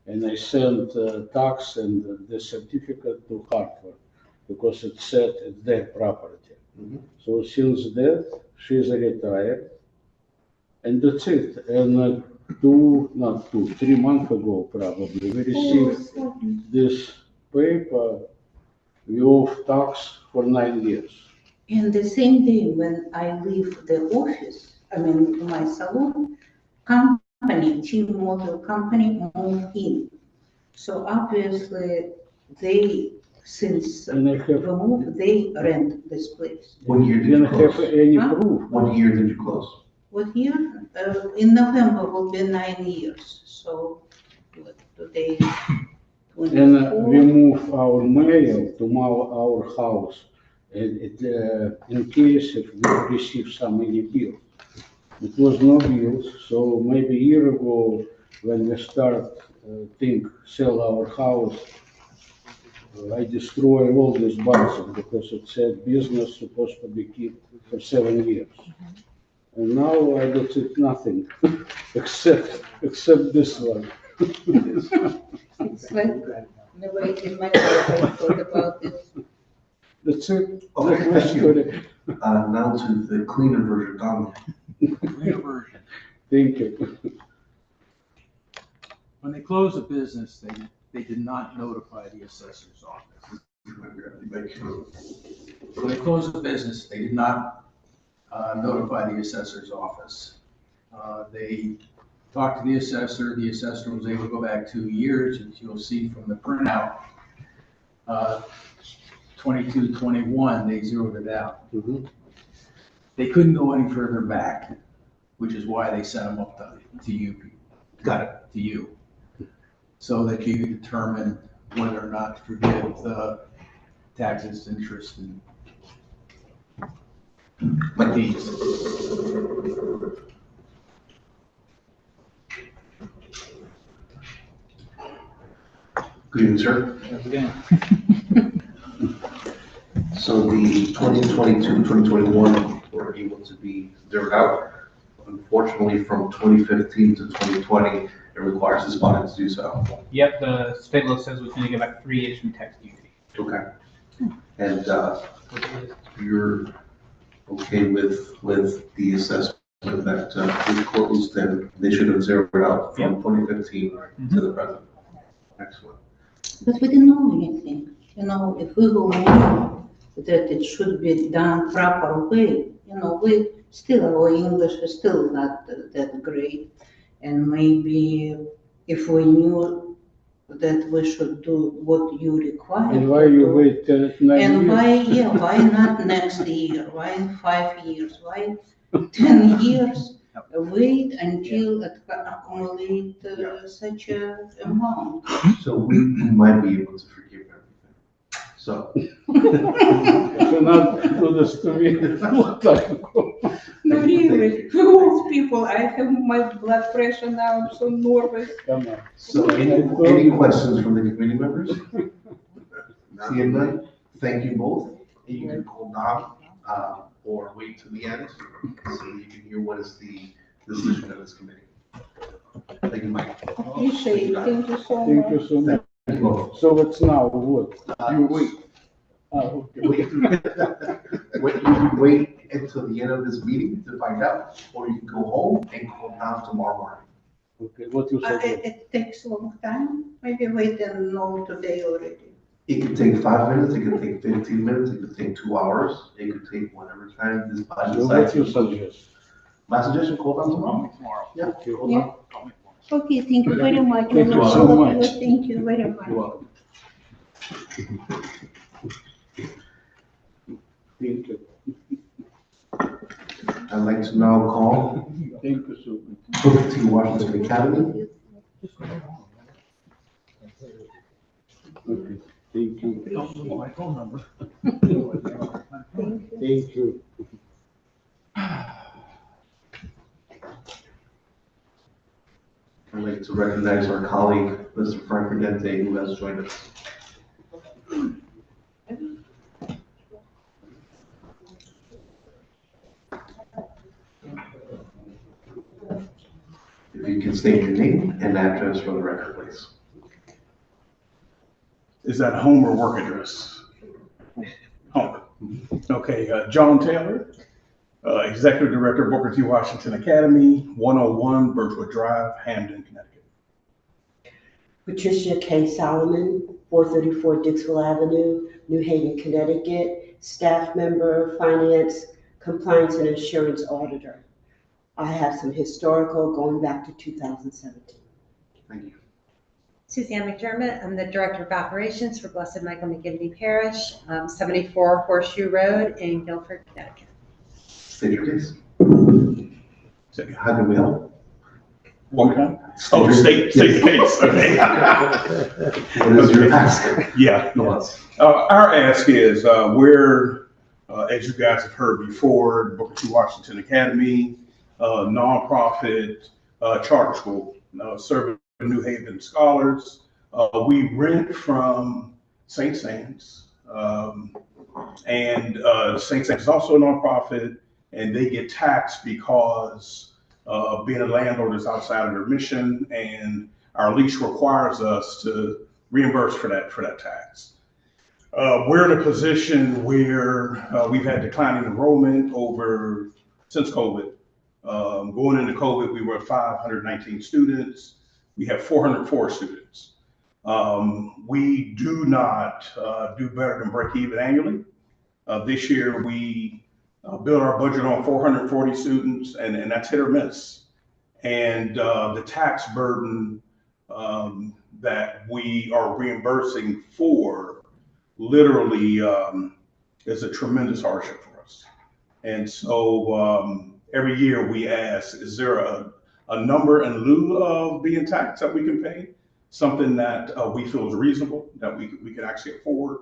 Speaker 13: And I sent tax and the certificate to Hartford because it said it's their property. So since that, she's retired. And that's it. And 3 months ago probably, we received this paper, we owe tax for 9 years.
Speaker 12: And the same day when I leave the office, I mean, my salon, company, team model company moved in. So obviously, they, since
Speaker 13: And I
Speaker 12: we
Speaker 13: have,
Speaker 12: moved, they rent this place.
Speaker 8: What year did you
Speaker 13: didn't have
Speaker 8: close?
Speaker 13: any
Speaker 12: Huh?
Speaker 13: proof.
Speaker 8: What year did you close?
Speaker 12: What year? In November will be 9 years, so what, today,
Speaker 13: And we
Speaker 12: 24.
Speaker 13: move our mail to our house, and it, in case if we receive some any bill. It was no bills, so maybe a year ago, when we start sell our house, I destroy all these boxes because it said business supposed to be kept for 7 years. And now I got it nothing, except this one.
Speaker 12: It's like, never in my life I thought about this.
Speaker 13: That's it.
Speaker 8: Okay,
Speaker 13: That's my
Speaker 8: thank you.
Speaker 13: story.
Speaker 8: Now to the cleaner version, Donald.
Speaker 2: Clear version.
Speaker 13: Thank you.
Speaker 2: When they closed the business, they did not notify the assessor's office. When they closed the business, they did not notify the assessor's office. They talked to the assessor was able to go back 2 years, as you'll see from the printout. 22, 21, they zeroed it out. They couldn't go any further back, which is why they sent them up to you. Got it. To you. So that you could determine whether or not to forgive the taxes, interest, and fees.
Speaker 8: Good evening, sir.
Speaker 10: Again.
Speaker 8: So the 2022, 2021 were able to be zeroed out. Unfortunately, from 2015 to 2020, it requires this body to do so.
Speaker 10: Yep, the state law says we're going to give back 3 years from tax duty.
Speaker 8: Okay. And you're okay with the assessment that we closed and they should have zeroed out from 2015 to the present? Excellent.
Speaker 12: But we didn't know anything, if we will know that it should be done proper way, we still, our English is still not that great. And maybe if we knew that we should do what you require.
Speaker 13: And why you wait 9
Speaker 12: And
Speaker 13: years?
Speaker 12: why, yeah, why not next year? Why in 5 years? Why 10 years? Wait until it accumulate such a amount.
Speaker 8: So we might be able to forgive everything. So.
Speaker 13: So not do this to me.
Speaker 12: No, really, old people, I have my blood pressure now, I'm so nervous.
Speaker 13: Come on.
Speaker 8: So any questions from the committee members? Seeing none, thank you both. You can cool down, or wait till the end, so you can hear what is the decision of this committee. Thank you, Mike.
Speaker 12: Appreciate it, thank you so
Speaker 13: Thank
Speaker 12: much.
Speaker 13: you so much.
Speaker 8: Thank you both.
Speaker 13: So it's now what?
Speaker 8: You wait.
Speaker 13: Okay.
Speaker 8: Wait. You can wait until the end of this meeting to find out, or you can go home and cool down tomorrow morning.
Speaker 13: Okay, what you said?
Speaker 12: It takes a long time, maybe wait and know today already.
Speaker 8: It could take 5 minutes, it could take 15 minutes, it could take 2 hours, it could take whatever time this body
Speaker 13: So what
Speaker 8: decides.
Speaker 13: you suggest?
Speaker 8: My suggestion, call down tomorrow. Yeah, call
Speaker 12: Yeah.
Speaker 8: down.
Speaker 12: Okay, thank you very much.
Speaker 13: Thank you so much.
Speaker 12: Thank you very much.
Speaker 8: You're welcome.
Speaker 13: Thank you.
Speaker 8: I'd like to now call
Speaker 13: Thank you so much.
Speaker 8: Booker T. Washington Academy.
Speaker 13: Okay, thank you.
Speaker 2: My phone number.
Speaker 13: Thank you.
Speaker 8: I'd like to recognize our colleague, Mr. Frank Redente, who has joined us. If you can state your name and address for the record, please.
Speaker 14: Is that home or work address? Home. Okay, John Taylor, Executive Director, Booker T. Washington Academy, 101 Birchwood Drive, Hamden, Connecticut.
Speaker 15: Patricia K. Solomon, 434 Dixville Avenue, New Haven, Connecticut, staff member, finance, compliance and insurance auditor. I have some historical going back to 2017.
Speaker 8: Thank you.
Speaker 16: Suzanne McDermott, I'm the Director of Operations for Blessed Michael McGivney Parish, 74 Horseshoe Road in Guilford, Connecticut.
Speaker 8: State your case. How can we help?
Speaker 14: One more time? Oh, state the case, okay.
Speaker 8: What is your ask?
Speaker 14: Yeah. Our ask is, we're, as you guys have heard before, Booker T. Washington Academy, nonprofit charter school, serving New Haven scholars. We rent from St. Saints, and St. Saints is also a nonprofit, and they get taxed because being a landlord is outside of their mission, and our lease requires us to reimburse for that tax. We're in a position where we've had declining enrollment since COVID. Going into COVID, we were at 519 students. We have 404 students. We do not do better than break even annually. This year, we built our budget on 440 students, and that's hit or miss. And the tax burden that we are reimbursing for literally is a tremendous hardship for us. And so every year we ask, is there a number in lieu of being taxed that we can pay? Something that we feel is reasonable, that we can actually afford.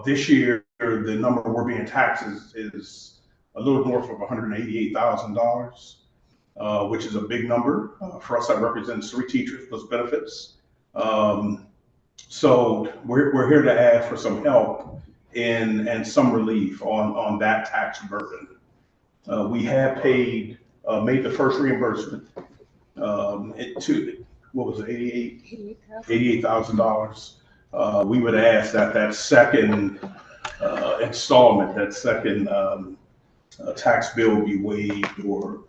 Speaker 14: This year, the number we're being taxed is a little north of $188,000, which is a big number. For us, that represents 3 teachers plus benefits. So we're here to ask for some help and some relief on that tax burden. We have made the first reimbursement what was it, $88,000. We would ask that second installment, that second tax bill be waived, or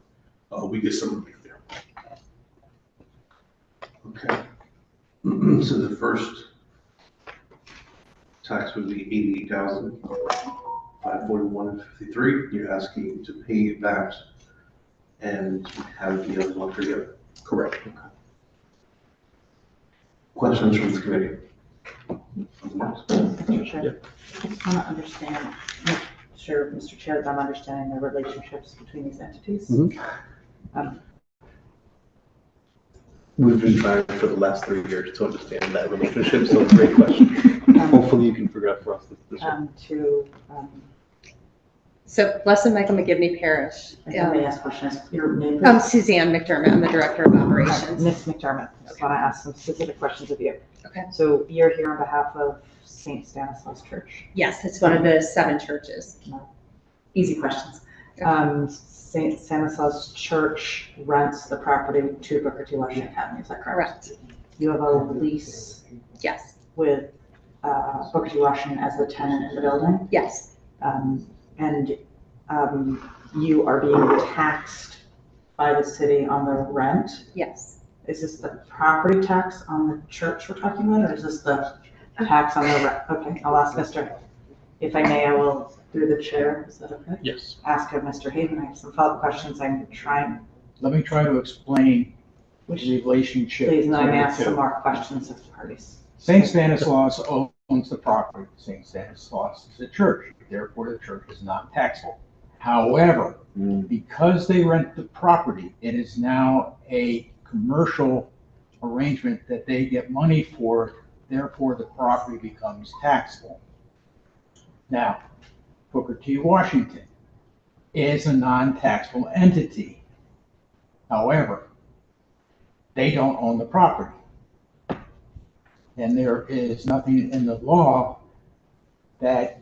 Speaker 14: we get some relief there.
Speaker 8: Okay. So the first tax would be $88,541.53. You're asking to pay that and have the other one forgiven. Correct. Questions from the committee?
Speaker 1: Mr. Chair, I just want to understand, make sure, Mr. Chair, that I'm understanding the relationships between these entities.
Speaker 8: We've been trying for the last 3 years to understand that relationship, so it's a great question. Hopefully you can figure out for us this one.
Speaker 16: So Blessed Michael McGivney Parish.
Speaker 1: Let me ask questions. Your name?
Speaker 16: Suzanne McDermott. I'm the Director of Operations.
Speaker 1: Ms. McDermott, I just want to ask some specific questions of you.
Speaker 16: Okay.
Speaker 1: So you're here on behalf of St. Stanislaus Church?
Speaker 16: Yes, it's one of the 7 churches.
Speaker 1: Easy questions. St. Stanislaus Church rents the property to Booker T. Washington Academy, is that correct?
Speaker 16: Correct.
Speaker 1: You have a lease
Speaker 16: Yes.
Speaker 1: with Booker T. Washington as the tenant in the building?
Speaker 16: Yes.
Speaker 1: And you are being taxed by the city on the rent?
Speaker 16: Yes.
Speaker 1: Is this the property tax on the church we're talking about, or is this the tax on the rent? Okay, I'll ask Mr. If I may, I will, through the chair, is that okay?
Speaker 2: Yes.
Speaker 1: Ask of Mr. Haven. I have some follow-up questions. I'm trying.
Speaker 2: Let me try to explain the relationship.
Speaker 1: Please, and I may
Speaker 2: between the
Speaker 1: ask
Speaker 2: two.
Speaker 1: some more questions of the parties.
Speaker 2: St. Stanislaus owns the property. St. Stanislaus is a church, therefore the church is not taxable. However, because they rent the property, it is now a commercial arrangement that they get money for, therefore the property becomes taxable. Now, Booker T. Washington is a non-taxable entity. However, they don't own the property. And there is nothing in the law that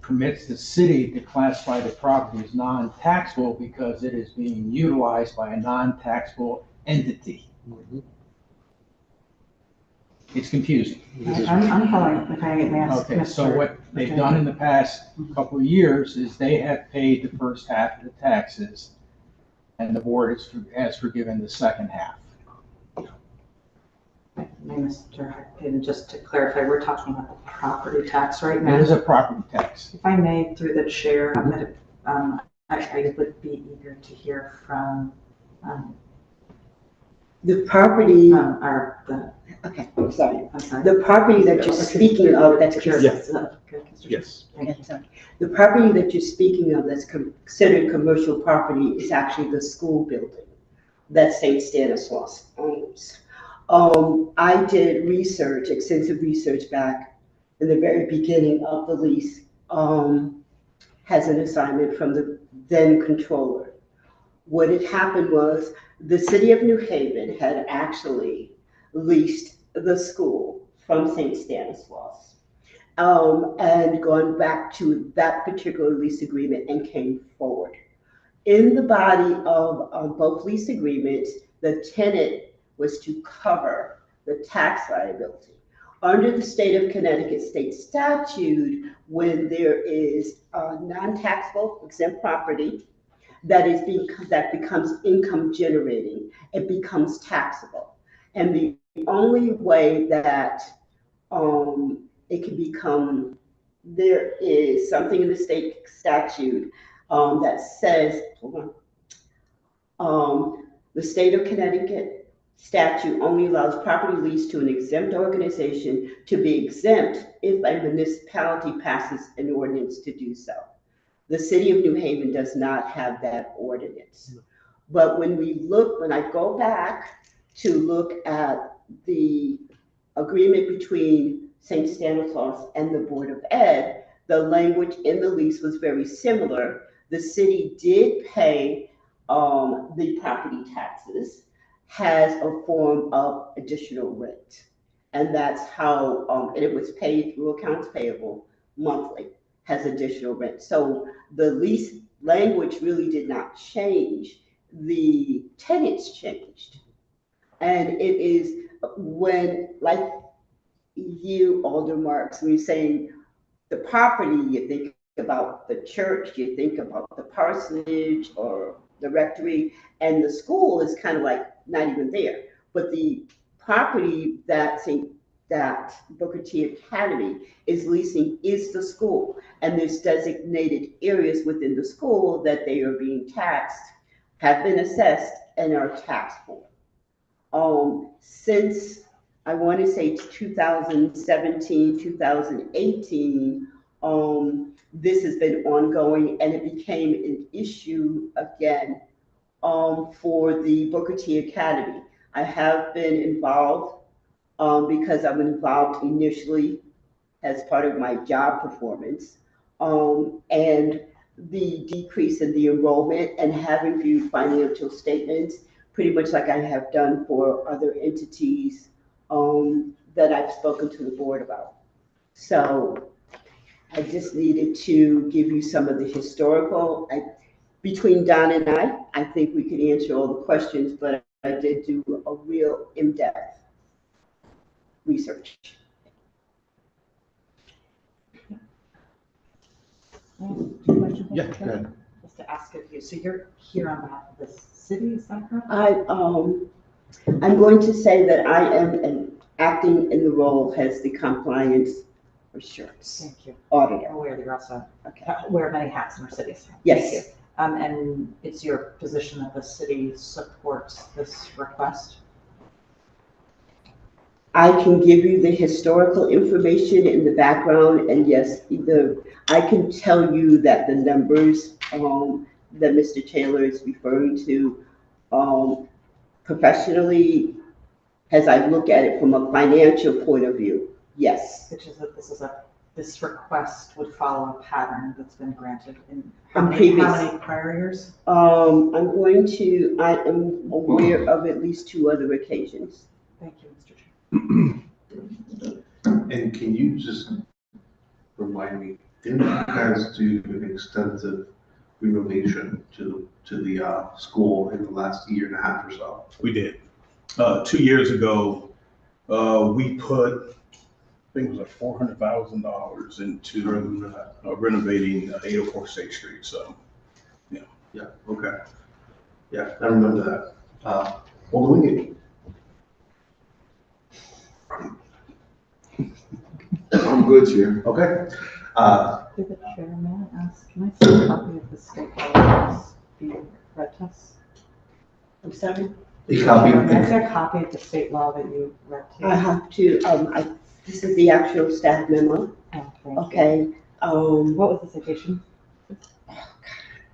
Speaker 2: permits the city to classify the property as non-taxable because it is being utilized by a non-taxable entity. It's confusing.
Speaker 1: I'm following, if I may ask.
Speaker 2: Okay, so what they've done in the past couple of years is they have paid the first half of the taxes, and the board has forgiven the second half.
Speaker 1: Mr. Hayden, just to clarify, we're talking about the property tax right now?
Speaker 2: It is a property tax.
Speaker 1: If I may, through the chair, I would be eager to hear from
Speaker 15: The property,
Speaker 1: okay,
Speaker 15: I'm sorry.
Speaker 1: I'm sorry.
Speaker 15: The property that you're speaking of, that's
Speaker 8: Yes.
Speaker 15: Yes. The property that you're speaking of that's considered commercial property is actually the school building that St. Stanislaus owns. I did research, extensive research back in the very beginning of the lease, has an assignment from the then controller. What had happened was the city of New Haven had actually leased the school from St. Stanislaus, and gone back to that particular lease agreement and came forward. In the body of both lease agreements, the tenant was to cover the tax liability. Under the state of Connecticut state statute, when there is a non-taxable exempt property that becomes income generating, it becomes taxable. And the only way that it can become, there is something in the state statute that says, the state of Connecticut statute only allows property leased to an exempt organization to be exempt if a municipality passes an ordinance to do so. The city of New Haven does not have that ordinance. But when I go back to look at the agreement between St. Stanislaus and the Board of Ed, the language in the lease was very similar. The city did pay the property taxes, has a form of additional rent. And that's how, and it was paid through accounts payable monthly, has additional rent. So the lease language really did not change. The tenants changed. And it is when, like you, Alder Marks, when you're saying the property, you think about the church, you think about the parsonage or the rectory, and the school is kind of like not even there. But the property that Booker T Academy is leasing is the school, and there's designated areas within the school that they are being taxed have been assessed and are taxed for. Since I want to say 2017, 2018, this has been ongoing, and it became an issue again for the Booker T Academy. I have been involved because I was involved initially as part of my job performance, and the decrease in the enrollment, and having viewed financial statements pretty much like I have done for other entities that I've spoken to the board about. So I just needed to give you some of the historical. Between Don and I think we could answer all the questions, but I did do a real in-depth research.
Speaker 13: Yeah, go ahead.
Speaker 1: Just to ask of you, so you're here on behalf of the city, is that correct?
Speaker 15: I'm going to say that I am acting in the role as the compliance assurance
Speaker 1: Thank you.
Speaker 15: auditor.
Speaker 1: I'm aware that you're also,
Speaker 15: Okay.
Speaker 1: wear many hats in our cities.
Speaker 15: Yes.
Speaker 1: Thank you. And it's your position that the city supports this request?
Speaker 15: I can give you the historical information in the background, and yes, I can tell you that the numbers that Mr. Taylor is referring to professionally, as I look at it from a financial point of view, yes.
Speaker 1: Which is that this request would follow a pattern that's been granted in
Speaker 15: From
Speaker 1: how
Speaker 15: previous.
Speaker 1: many prior years?
Speaker 15: I am aware of at least 2 other occasions.
Speaker 1: Thank you, Mr. Chair.
Speaker 8: And can you just remind me, didn't you guys do an extensive renovation to the school in the last year and a half or so?
Speaker 14: We did. 2 years ago, we put, I think it was like $400,000 into renovating 804 State Street, so, yeah.
Speaker 8: Yeah, okay. Yeah, I remember that. Well, the Wingate.
Speaker 11: I'm good, Chair.
Speaker 8: Okay.
Speaker 1: Through the chair, may I ask, can I see a copy of the state law being read to us?
Speaker 15: I'm sorry?
Speaker 8: A copy.
Speaker 1: May I see a copy of the state law that you read to?
Speaker 15: I have to, this is the actual staff memo.
Speaker 1: Oh, thank you.
Speaker 15: Okay.
Speaker 1: What was the citation?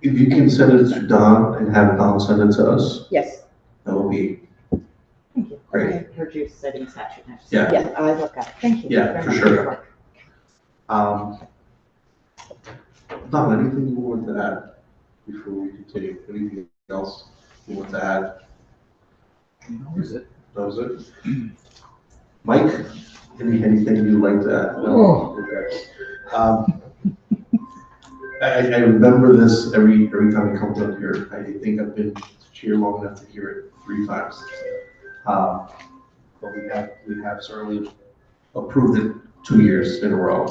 Speaker 8: If you can send it to Don and have Don send it to us,
Speaker 15: Yes.
Speaker 8: that would be
Speaker 1: Thank you.
Speaker 8: great.
Speaker 1: I heard you citing statute. and I just-
Speaker 8: Yeah.
Speaker 15: Yeah,
Speaker 1: I look at it. Thank you.
Speaker 8: Yeah,
Speaker 1: very
Speaker 8: for
Speaker 1: much
Speaker 8: sure.
Speaker 1: your work.
Speaker 8: Don, anything you want to add before we continue? Anything else you want to add?
Speaker 10: That was it.
Speaker 8: That was it? Mike, anything you'd like to add? No? Okay. I remember this every time I come down here. I think I've been here long enough to hear it 3 times. But we have certainly approved it 2 years in a row.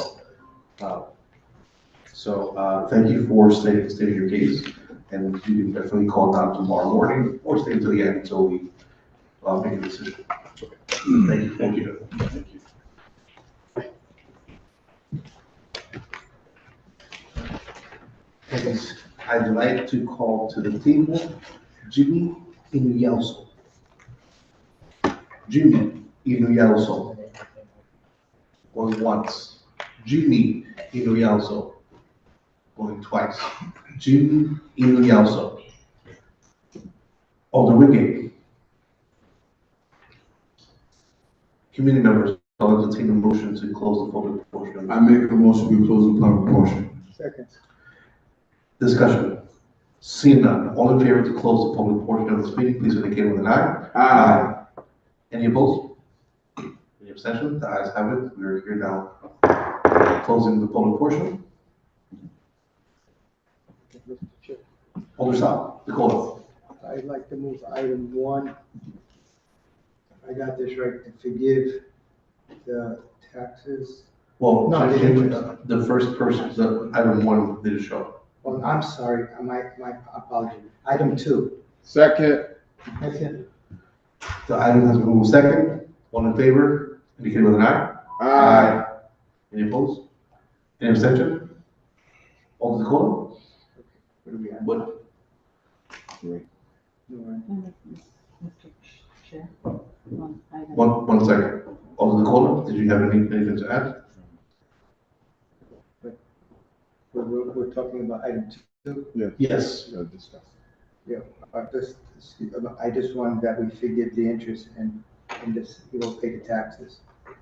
Speaker 8: So thank you for stating your case, and you can definitely call Don tomorrow morning or stay until the end until we make a decision. Thank you.
Speaker 14: Thank you. Thank you.
Speaker 8: And I'd like to call to the table Jimmy Inuyelso. Jimmy Inuyelso. Going once. Jimmy Inuyelso. Going twice. Jimmy Inuyelso. Alder Wingate. Committee members, I'll entertain a motion to close the public portion.
Speaker 11: I make a motion, we close the public portion.
Speaker 3: Second.
Speaker 8: Discussion. Seeing none, all in favor to close the public portion of this meeting, please indicate with an eye.
Speaker 11: Aye.
Speaker 8: Any opposed? Any abstention? The ayes have it. We are here now closing the public portion.
Speaker 3: Mr. Chair,
Speaker 8: Alder Saab, the call.
Speaker 3: I'd like to move item 1. I got this right, to forgive the taxes.
Speaker 8: Well,
Speaker 3: No, they didn't.
Speaker 8: the first person, the item 1 didn't show.
Speaker 3: Oh, I'm sorry, my apology. Item 2.
Speaker 11: Second.
Speaker 8: The item has been moved second. All in favor, indicate with an eye.
Speaker 11: Aye.
Speaker 8: Any opposed? Any abstention? Alder Dakota?
Speaker 3: What do we have?
Speaker 8: What?
Speaker 1: Mr. Chair. item-
Speaker 8: One second. Alderman Nicola, did you have anything to add?
Speaker 3: We're talking about item two.
Speaker 8: Yes.
Speaker 3: Yeah, I just want that we forgive the interest and this, he will pay the taxes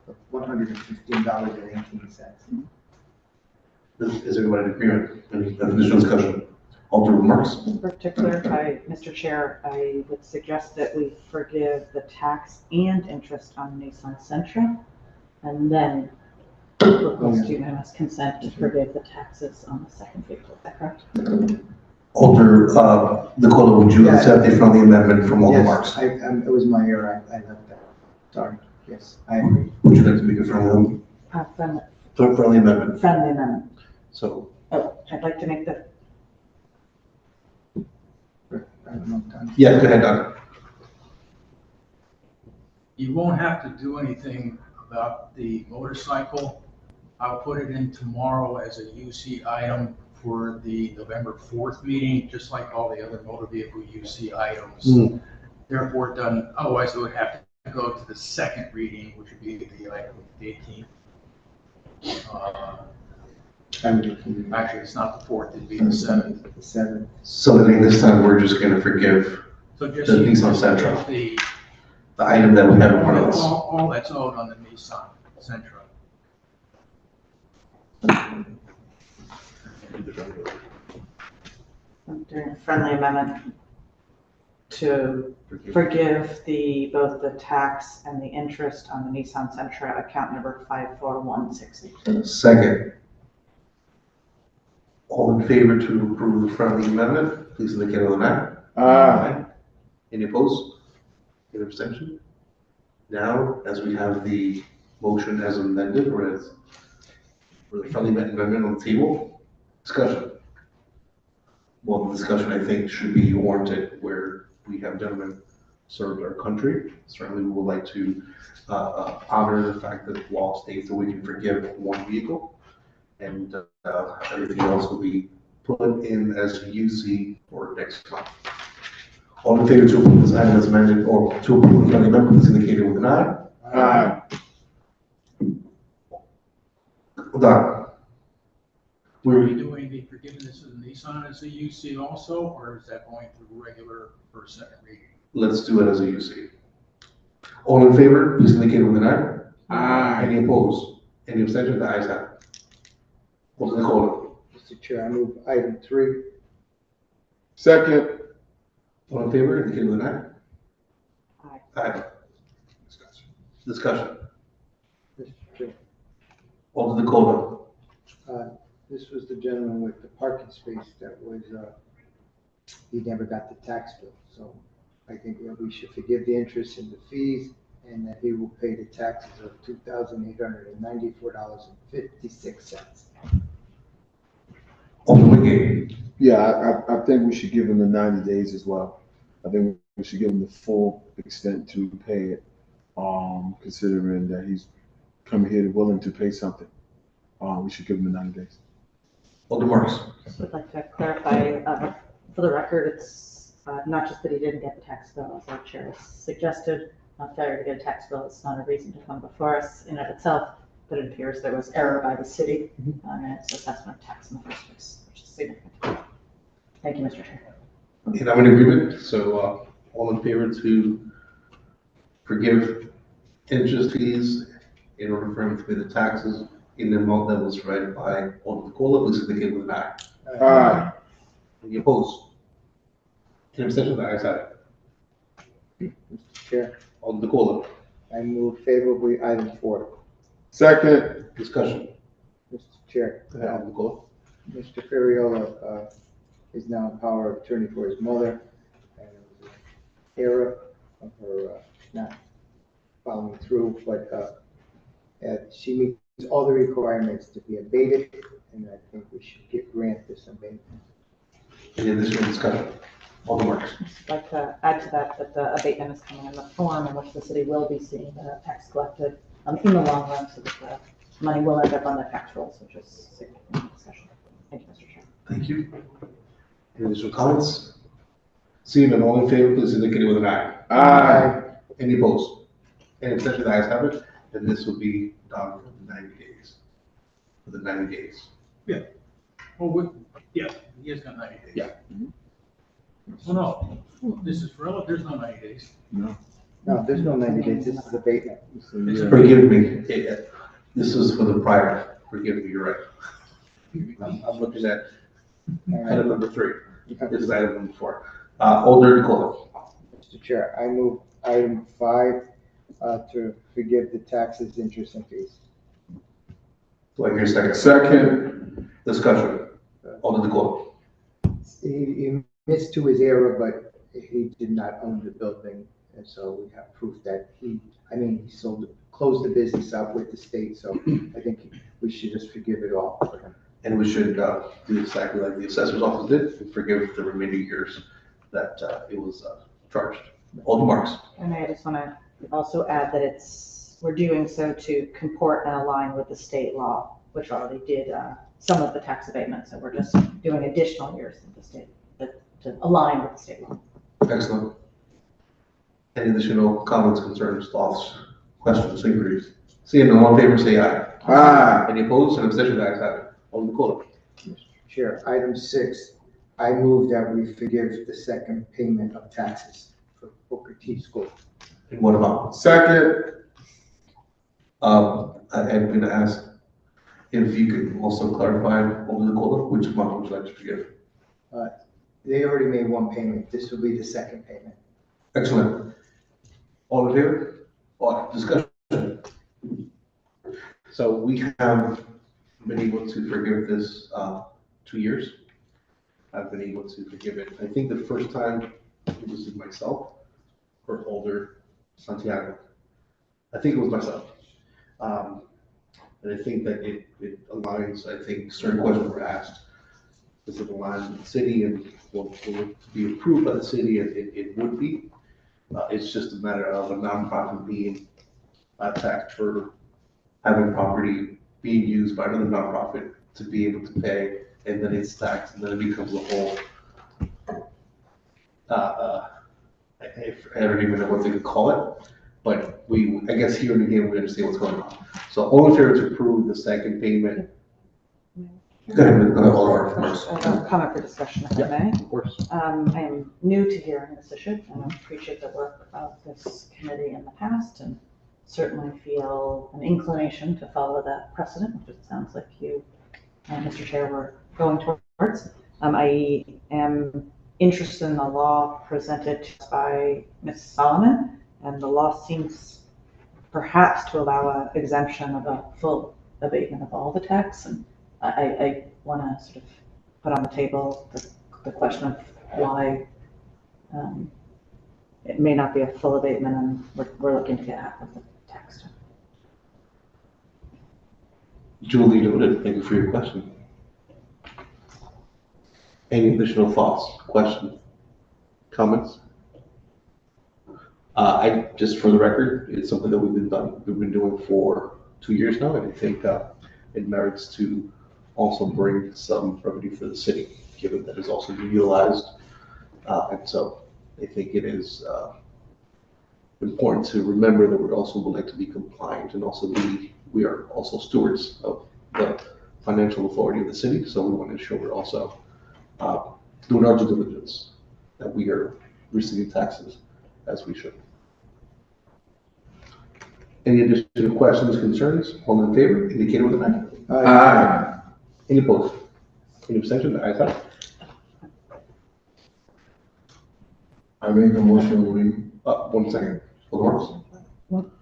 Speaker 3: of $115.18.
Speaker 8: Is everybody in agreement? Any additional discussion? Alderman Marks?
Speaker 1: To clarify, Mr. Chair, I would suggest that we forgive the tax and interest on Nissan Sentra, and then request unanimous consent to forgive the taxes on the second vehicle. Is that correct?
Speaker 8: Alder, Nicola, would you accept a friendly amendment from Alderman Marks?
Speaker 3: Yes, it was my error, I left that. Sorry, yes, I agree.
Speaker 8: Would you like to make a friendly
Speaker 1: Friendly
Speaker 8: amendment?
Speaker 1: friendly amendment.
Speaker 8: So,
Speaker 1: I'd like to make the,
Speaker 3: I don't know, Tom.
Speaker 8: yeah, go ahead, Doc.
Speaker 2: You won't have to do anything about the motorcycle. I'll put it in tomorrow as a UC item for the November 4th meeting, just like all the other motor vehicle UC items. Therefore done, otherwise it would have to go to the second reading, which would be the item of the 18th. Actually, it's not the 4th, it'd be the 7th.
Speaker 3: The 7th.
Speaker 8: So I think this time we're just gonna forgive
Speaker 2: So
Speaker 8: the
Speaker 2: just
Speaker 8: Nissan Sentra,
Speaker 2: the
Speaker 8: the item that we have in front of us.
Speaker 2: all that's owed on the Nissan Sentra.
Speaker 1: I'm doing a friendly amendment to forgive both the tax and the interest on the Nissan Sentra account number 54160.
Speaker 8: Second. All in favor to approve the friendly amendment, please indicate on that. Aye. Any opposed? Any abstention? Now, as we have the motion as amended, or as for the friendly amendment on the table, discussion. Well, the discussion, I think, should be warranted where we have gentlemen served our country. Certainly, we would like to honor the fact that the law states that we can forgive one vehicle, and everything else will be put in as UC for next month. All in favor to approve this item as amended, or to approve the friendly amendment, please indicate with an eye. Aye. Done.
Speaker 2: Are we doing the forgiveness of the Nissan as a UC also, or is that going through regular first, second reading?
Speaker 8: Let's do it as a UC. All in favor, please indicate with an eye.
Speaker 11: Aye.
Speaker 8: Any opposed? Any abstention? The ayes have it. Alderman Nicola.
Speaker 3: Mr. Chair, I move item 3.
Speaker 11: Second.
Speaker 8: All in favor, indicate with an eye.
Speaker 1: Aye.
Speaker 8: Aye. Discussion.
Speaker 3: Mr. Chair,
Speaker 8: Alderman Nicola.
Speaker 3: this was the gentleman with the parking space that was, he never got the tax bill. So I think that we should forgive the interest and the fees, and that he will pay the taxes of $2,894.56.
Speaker 8: Alderman Gay.
Speaker 11: Yeah, I think we should give him the 90 days as well. I think we should give him the full extent to pay it, considering that he's coming here willing to pay something. We should give him the 90 days.
Speaker 8: Alderman Marks.
Speaker 1: Just would like to clarify, for the record, it's not just that he didn't get the tax bill, as our chair has suggested. Failure to get a tax bill is not a reason to come before us in and of itself, but it appears there was error by the city in its assessment of tax in the first place, which is significant. Thank you, Mr. Chair.
Speaker 8: And I'm in agreement, so all in favor to forgive interest fees in order for him to pay the taxes in the amount that was read by Alderman Nicola, please indicate with an eye.
Speaker 11: Aye.
Speaker 8: Any opposed? Any abstention? The ayes have it.
Speaker 3: Mr. Chair,
Speaker 8: Alderman Nicola.
Speaker 3: I move favorably item 4.
Speaker 11: Second.
Speaker 8: Discussion.
Speaker 3: Mr. Chair,
Speaker 8: Go ahead, Alderman Nicola.
Speaker 3: Mr. Ferriola is now in power of attorney for his mother, and it was an error of her not following through, but she meets all the requirements to be abated, and I think we should grant this abatement.
Speaker 8: Any additional discussion? Alderman Marks.
Speaker 1: I'd like to add to that the abatement is coming in the form in which the city will be seeing the tax collected in the long run, so that the money will end up on the tax rolls, which is significant discussion. Thank you, Mr. Chair.
Speaker 8: Thank you. Any additional comments? Seeing none, all in favor, please indicate with an eye.
Speaker 11: Aye.
Speaker 8: Any opposed? Any abstention, the ayes have it, and this will be done for the 90 days. For the 90 days.
Speaker 2: Oh, yeah, he has got 90 days.
Speaker 8: Yeah.
Speaker 2: Oh, no, this is there's no 90 days.
Speaker 3: No, there's no 90 days, this is abatement.
Speaker 8: Forgive me, this is for the prior, forgive me, you're right. I'm looking at item number 3, this is item number 4. Alder Nicole.
Speaker 3: Mr. Chair, I move item 5 to forgive the taxes, interest, and fees.
Speaker 8: Do I hear a second?
Speaker 11: Second.
Speaker 8: Discussion. Alder Nicole.
Speaker 3: He missed to his error, but he did not own the building, and so we have proof that he closed the business out with the state, so I think we should just forgive it all for him.
Speaker 8: And we should do exactly like the assessor's office did, and forgive the remaining years that it was charged. Alder Marks.
Speaker 1: And I just want to also add that we're doing so to comport and align with the state law, which already did some of the tax abatement. So we're just doing additional years of the state to align with the state law.
Speaker 8: Excellent. Any additional comments, concerns, thoughts, questions, inquiries? Seeing none, all in favor, say aye.
Speaker 11: Aye.
Speaker 8: Any opposed? Any abstention? The ayes have it. Alder Nicole.
Speaker 3: Mr. Chair, item 6, I move that we forgive the second payment of taxes for Booker T School.
Speaker 8: In what amount?
Speaker 11: Second.
Speaker 8: I'm going to ask if you could also clarify, Alder Nicole, which amount would you like to forgive?
Speaker 3: They already made one payment, this will be the second payment.
Speaker 8: Excellent. All in favor? Or discussion? So we have been able to forgive this 2 years. I've been able to forgive it. I think the first time it was myself or Alder Santiago. I think it was myself. And I think that it aligns, I think certain questions were asked. Does it align with the city and will it be approved by the city? It would be. It's just a matter of a nonprofit being taxed for having property being used by another nonprofit to be able to pay, and then it's taxed, and then it becomes a whole, I don't even know what they could call it, but I guess here and again, we understand what's going on. So all in favor to approve the second payment. Go ahead, Alder Marks.
Speaker 1: Comment for discussion, if I may.
Speaker 8: Of course.
Speaker 1: I am new to hearing this issue, and I appreciate the work of this committee in the past, and certainly feel an inclination to follow that precedent, which it sounds like you, Mr. Chair, were going towards. I am interested in the law presented by Ms. Solomon, and the law seems perhaps to allow an exemption of a full abatement of all the tax, and I want to sort of put on the table the question of why it may not be a full abatement, and we're looking to get half of the tax.
Speaker 8: Duly noted. Thank you for your question. Any additional thoughts, questions, comments? Just for the record, it's something that we've been doing for 2 years now, and I think it merits to also bring some revenue for the city, given that it's also being utilized. And so I think it is important to remember that we also would like to be compliant, and also we are also stewards of the financial authority of the city. So we want to ensure we're also doing our due diligence, that we are receiving taxes as we should. Any additional questions, concerns? All in favor, indicate with an eye.
Speaker 11: Aye.
Speaker 8: Any opposed? Any abstention? The ayes have it.
Speaker 11: I make a motion, we.
Speaker 8: 1 second. Hold on.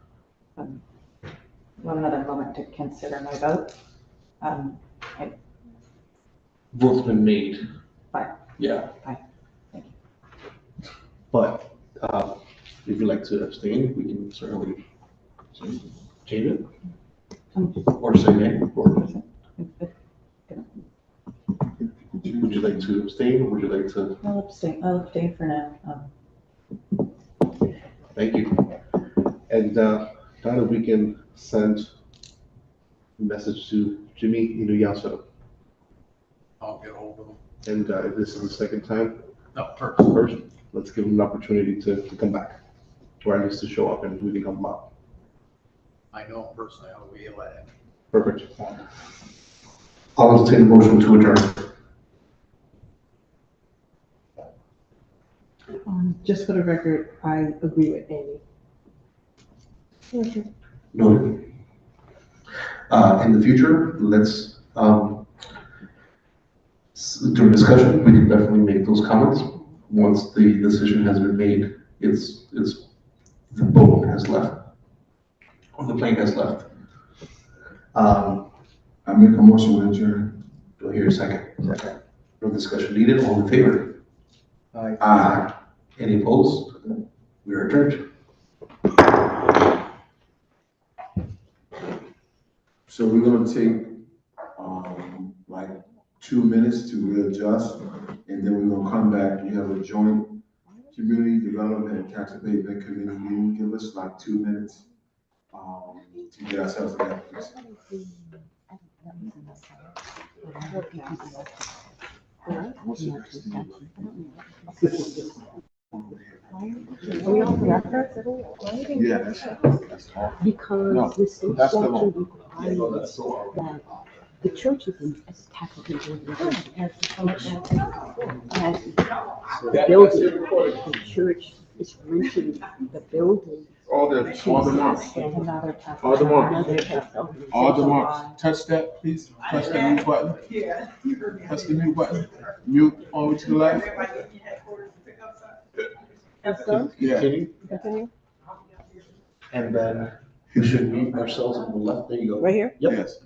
Speaker 1: One another moment to consider my vote.
Speaker 8: Vote's been made.
Speaker 1: Fine.
Speaker 8: Yeah.
Speaker 1: Fine. Thank you.
Speaker 8: But if you'd like to abstain, we can certainly change it. Or say nay. Would you like to abstain, or would you like to?
Speaker 1: I'll abstain for now.
Speaker 8: Thank you. And now that we can send a message to Jimmy Inuyasha.
Speaker 2: I'll get hold of them.
Speaker 8: And if this is the second time?
Speaker 2: No, first.
Speaker 8: First? let's give them an opportunity to come back, or at least to show up and we can help them out.
Speaker 2: I know him personally, I'll be glad.
Speaker 8: Perfect. I'll entertain a motion to adjourn.
Speaker 6: Just for the record, I agree with Amy.
Speaker 8: Noted. In the future, let's, during discussion, we can definitely make those comments. Once the decision has been made, it's the boat has left, or the plane has left.
Speaker 4: I make a motion to adjourn.
Speaker 8: Do I hear a second? Second. No discussion needed, all in favor?
Speaker 3: Aye.
Speaker 8: Aye. Any opposed? We are adjourned.
Speaker 4: So we're gonna take, like 2 minutes to readjust, and then we're gonna come back. You have a joint community development and tax abatement committee meeting. Give us like 2 minutes, to get ourselves together, please.
Speaker 6: Are we on the record?
Speaker 4: Yeah, that's all.
Speaker 6: Because
Speaker 4: No,
Speaker 6: the state
Speaker 4: that's the
Speaker 6: statute
Speaker 4: law.
Speaker 6: requires that the church is as taxable organization as the building. The church is renting the building.
Speaker 11: All the marks. All the marks. All the marks. Touch that, please. Touch the mute button. Touch the mute button. Mute over to the left. Yeah.
Speaker 6: Continue.
Speaker 8: And then we should mute ourselves on the left. There you go.
Speaker 6: Right here?
Speaker 8: Yep.
Speaker 11: Yes.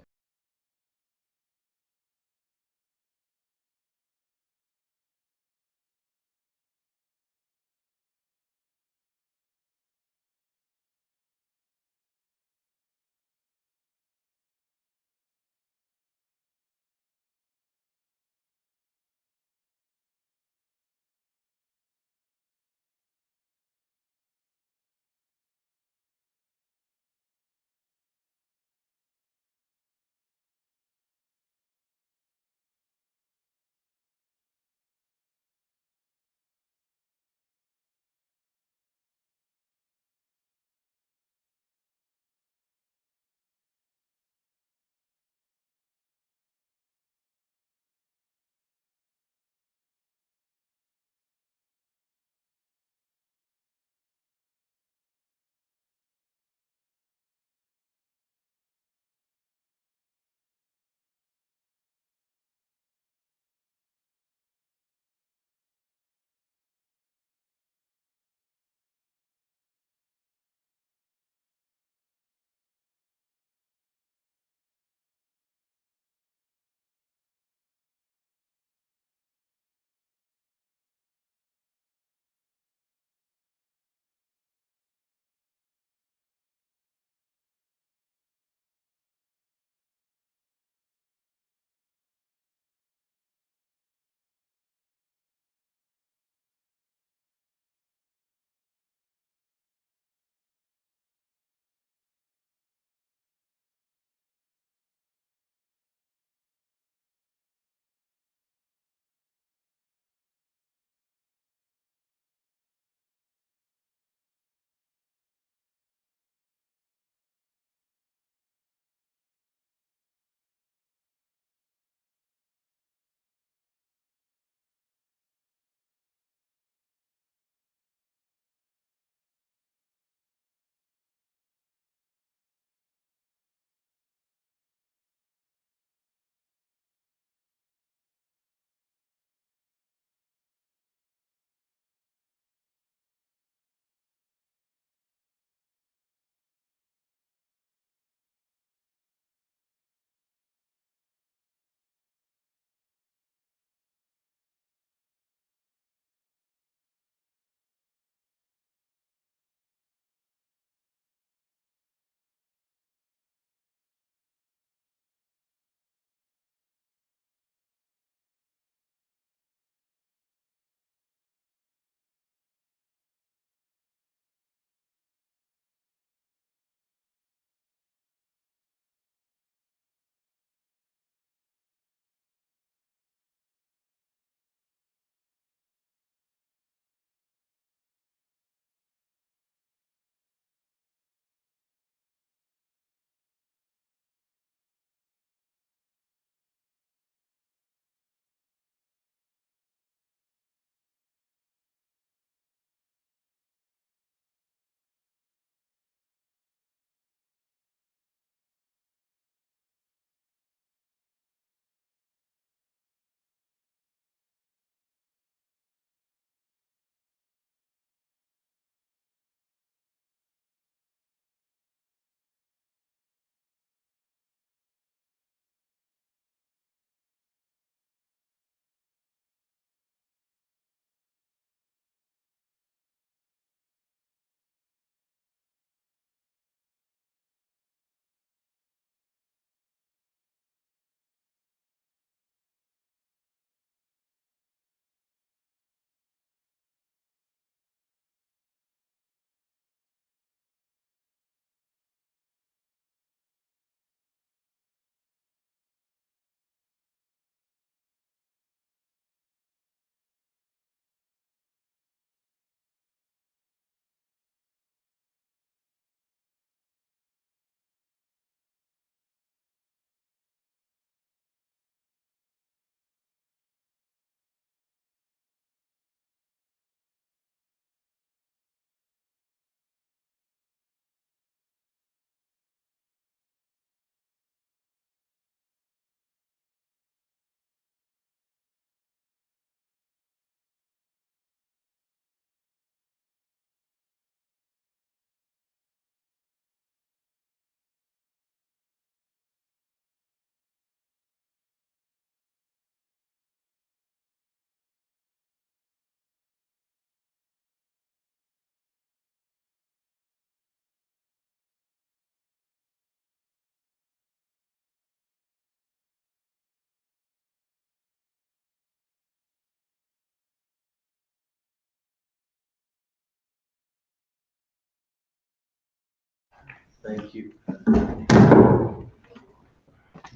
Speaker 8: Thank you.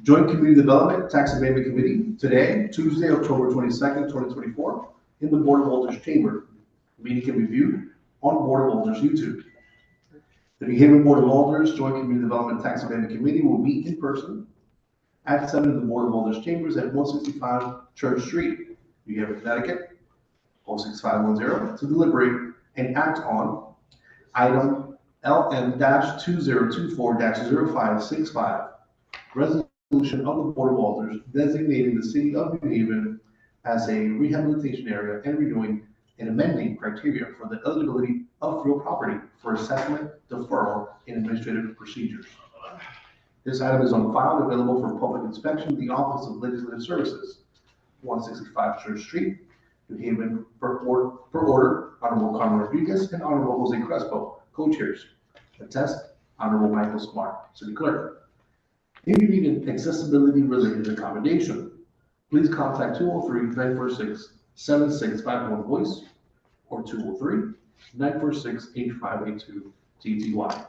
Speaker 8: Joint Community Development Tax Abatement Committee, today, Tuesday, October 22nd, 2024, in the Board of Alders Chamber. The meeting can be viewed on Board of Alders YouTube. The New Haven Board of Alders Joint Community Development Tax Abatement Committee will meet in person at 7 of the Board of Alders Chambers at 165 Church Street, New Haven, Connecticut, 06510, to deliberate and act on item LM-2024-0565, resolution of the Board of Alders designating the city of New Haven as a rehabilitation area and renewing and amending criteria for the eligibility of real property for assessment, deferral, and administrative procedures. This item is on file and available for public inspection in the Office of Legislative Services, 165 Church Street, New Haven, per order, Honorable Carmen Rodriguez and Honorable Jose Crespo, co-chairs. Attest, Honorable Michael Smart, City Clerk. If you need an accessibility-related accommodation, please contact 203-946-7651 voice or 203-946-8582 TTY.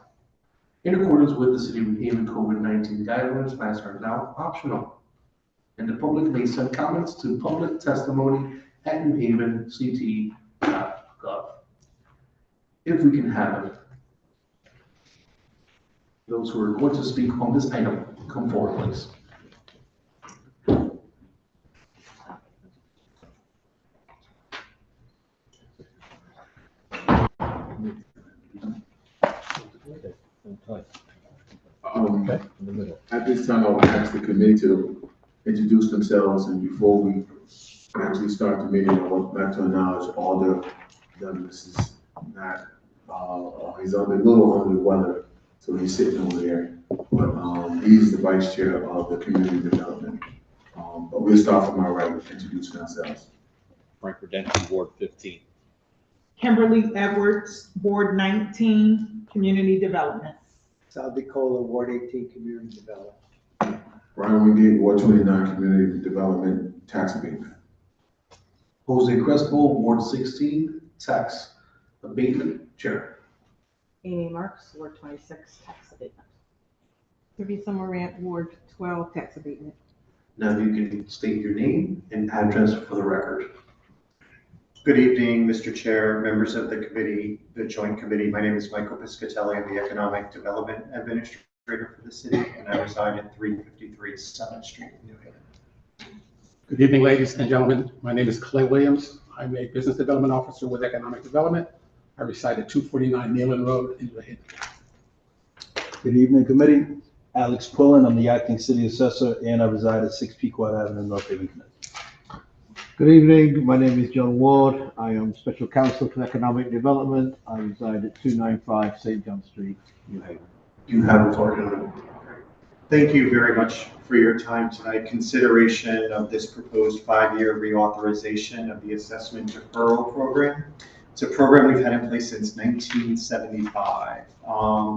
Speaker 8: In accordance with the City of New Haven COVID-19 guidelines, masks are now optional, and the public may send comments to public testimony at newhavenct.gov. If we can have those who are going to speak on this item come forward, please.
Speaker 4: At this time, I would ask the committee to introduce themselves, and before we actually start the meeting, I want back to acknowledge Alder Douglas is not, he's a little under the weather, so he's sitting over there. But he's the vice chair of the community development. But we'll start from our right with introducing ourselves.
Speaker 17: Frank Redemption, Ward 15.
Speaker 6: Kimberly Edwards, Board 19, Community Development.
Speaker 3: Sal DeCola, Ward 18, Community Development.
Speaker 4: Brian Wingate, Ward 29, Community Development Tax Abatement.
Speaker 8: Jose Crespo, Ward 16, Tax Abatement Chair.
Speaker 6: Amy Marks, Ward 26, Tax Abatement. Teresa Morant, Ward 12, Tax Abatement.
Speaker 8: Now you can state your name and address for the record.
Speaker 18: Good evening, Mr. Chair, members of the committee, the Joint Committee. My name is Michael Piscatelli. I'm the Economic Development Administrator for the city, and I reside at 353 Summit Street, New Haven.
Speaker 19: Good evening, ladies and gentlemen. My name is Clay Williams. I'm a Business Development Officer with Economic Development. I reside at 249 Neyland Road in New Haven.
Speaker 20: Good evening, committee. Alex Pullen, I'm the Acting City Assessor, and I reside at 6 Pequot Avenue, North Haven, Connecticut.
Speaker 21: Good evening. My name is John Ward. I am Special Counsel for Economic Development. I reside at 295 St. John Street, New Haven.
Speaker 8: You have the floor.
Speaker 18: Thank you very much for your time tonight. Consideration of this proposed 5-year reauthorization of the assessment deferral program. It's a program we've had in place since 1975.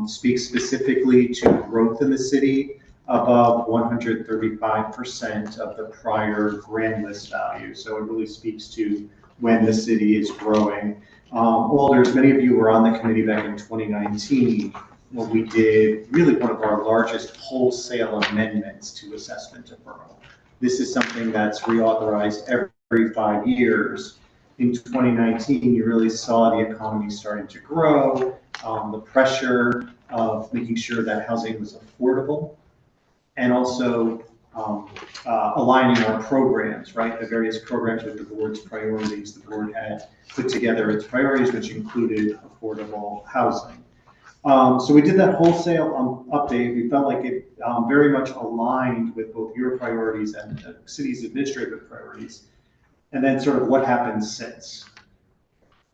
Speaker 18: Speaks specifically to growth in the city above 135% of the prior grand list value. So it really speaks to when the city is growing. Alders, many of you were on the committee back in 2019 when we did really one of our largest wholesale amendments to assessment deferral. This is something that's reauthorized every 5 years. In 2019, you really saw the economy starting to grow, the pressure of making sure that housing was affordable, and also aligning our programs, right? The various programs with the board's priorities. The board had put together its priorities, which included affordable housing. So we did that wholesale update. We felt like it very much aligned with both your priorities and the city's administrative priorities. And then sort of what happened since.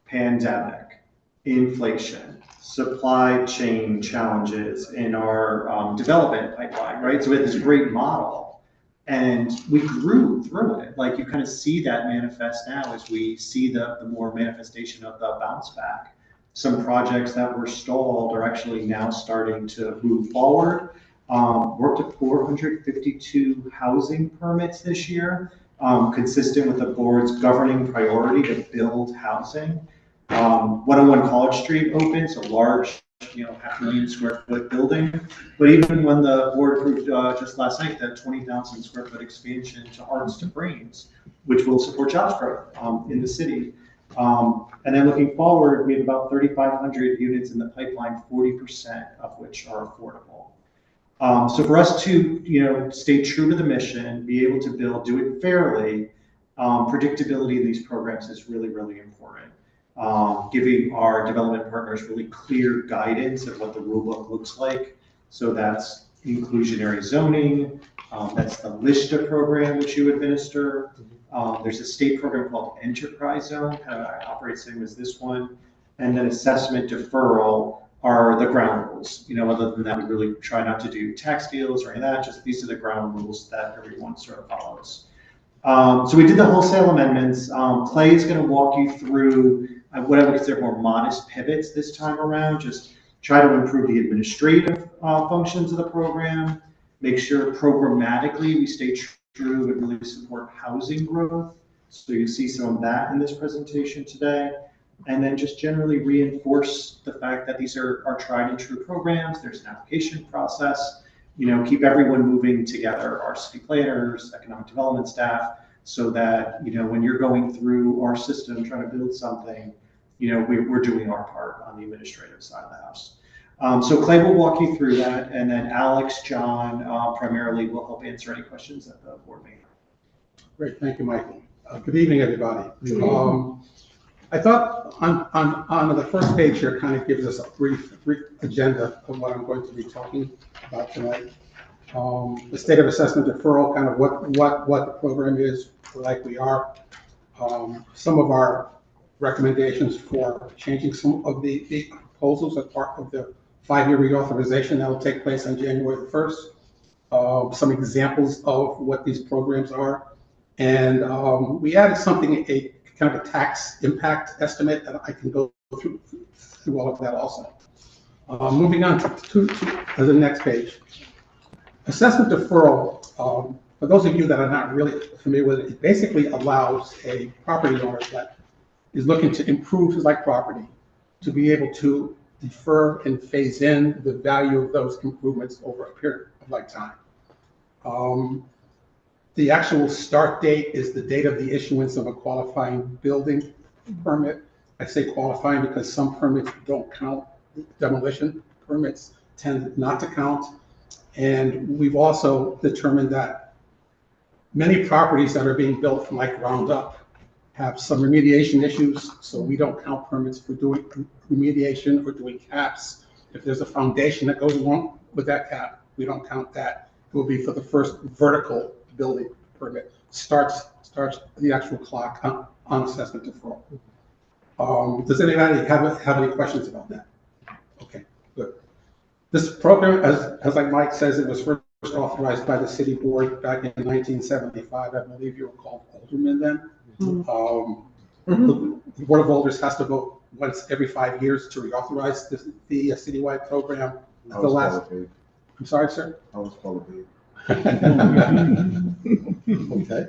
Speaker 18: Pandemic, inflation, supply chain challenges in our development pipeline, right? So we had this great model and we grew through it. Like you kind of see that manifest now as we see the more manifestation of the bounce back. Some projects that were stalled are actually now starting to move forward. We're up to 452 housing permits this year, consistent with the board's governing priority to build housing. 101 College Street opened, so large 500,000 square foot building. But even when the board approved just last night that 20,000 square foot expansion to Hearts to Brains, which will support jobs growth in the city. And then looking forward, we have about 3,500 units in the pipeline, 40% of which are affordable. So for us to, stay true to the mission, be able to build, do it fairly, predictability in these programs is really, really important. Giving our development partners really clear guidance of what the rulebook looks like. So that's inclusionary zoning, that's the LISTA program which you administer. There's a state program called Enterprise Zone, kind of operates the same as this one. And then assessment deferral are the ground rules. Other than that, we really try not to do tax deals or any of that, just these are the ground rules that everyone sort of follows. So we did the wholesale amendments. Clay is going to walk you through what I would consider more modest pivots this time around, just try to improve the administrative functions of the program, make sure programmatically we stay true and really support housing growth. So you see some of that in this presentation today. And then just generally reinforce the fact that these are tried and true programs. There's an application process, keep everyone moving together, our city planners, economic development staff, so that, when you're going through our system, trying to build something, we're doing our part on the administrative side of the house. So Clay will walk you through that, and then Alex, John, primarily will help answer any questions that the board may have.
Speaker 19: Great, thank you, Michael. Good evening, everybody. I thought on the first page here kind of gives us a brief agenda of what I'm going to be talking about tonight. The state of assessment deferral, kind of what the program is, like we are. Some of our recommendations for changing some of the proposals as part of the 5-year reauthorization that will take place on January 1st. Some examples of what these programs are. And we added something, a kind of a tax impact estimate, and I can go through all of that also. Moving on to the next page. Assessment deferral, for those of you that are not really familiar with it, it basically allows a property owner that is looking to improve his property to be able to defer and phase in the value of those improvements over a period of time. The actual start date is the date of the issuance of a qualifying building permit. I say qualifying because some permits don't count. Demolition permits tend not to count. And we've also determined that many properties that are being built from ground up have some remediation issues, so we don't count permits for doing remediation or doing caps. If there's a foundation that goes along with that cap, we don't count that. It will be for the first vertical building permit. Starts the actual clock on assessment deferral. Does anybody have any questions about that? Okay, good. This program, as like Mike says, it was first authorized by the city board back in 1975. I believe you were called aldermen then. The Board of Alders has to vote once every 5 years to reauthorize the citywide program. I'm sorry, sir?
Speaker 11: I was qualified.
Speaker 19: Okay.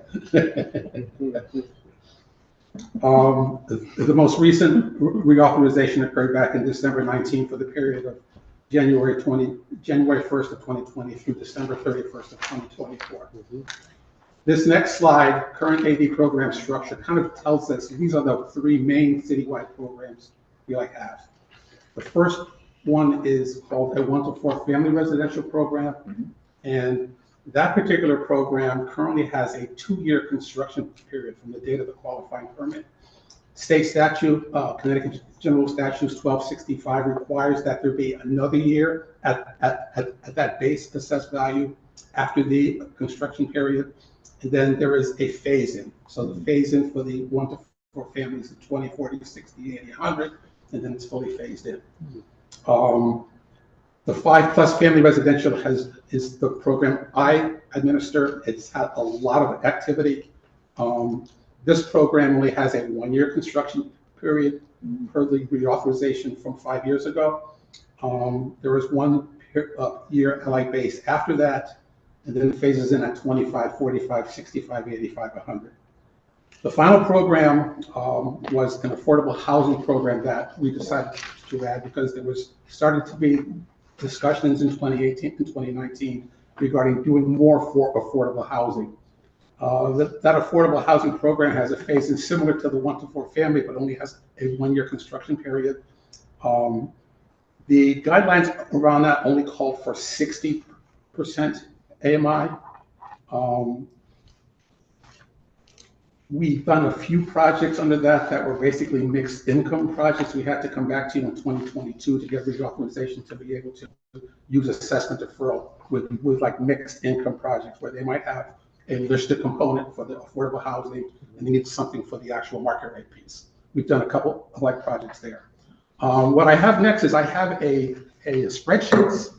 Speaker 19: The most recent reauthorization occurred back in December 19 for the period of January 1st of 2020 through December 31st of 2024. This next slide, current AD program structure, kind of tells us these are the 3 main citywide programs we have. The first one is called a 1 to 4 family residential program, and that particular program currently has a 2-year construction period from the date of the qualifying permit. State statute, Connecticut General Statutes 1265 requires that there be another year at that base assessed value after the construction period. And then there is a phase-in. So the phase-in for the 1 to 4 families is 20, 40, 60, 80, 100, and then it's fully phased in. The 5+ family residential is the program I administer. It's had a lot of activity. This program only has a 1-year construction period per the reauthorization from 5 years ago. There was 1 year LI base after that, and then it phases in at 25, 45, 65, 85, 100. The final program was an affordable housing program that we decided to add because there was starting to be discussions in 2018 and 2019 regarding doing more for affordable housing. That affordable housing program has a phase similar to the 1 to 4 family, but only has a 1-year construction period. The guidelines around that only called for 60% AMI. We've done a few projects under that were basically mixed income projects. We had to come back to you in 2022 to get reauthorization to be able to use assessment deferral with like mixed income projects where they might have a listed component for the affordable housing and they need something for the actual market rate piece. We've done a couple of like projects there. What I have next is I have a spreadsheet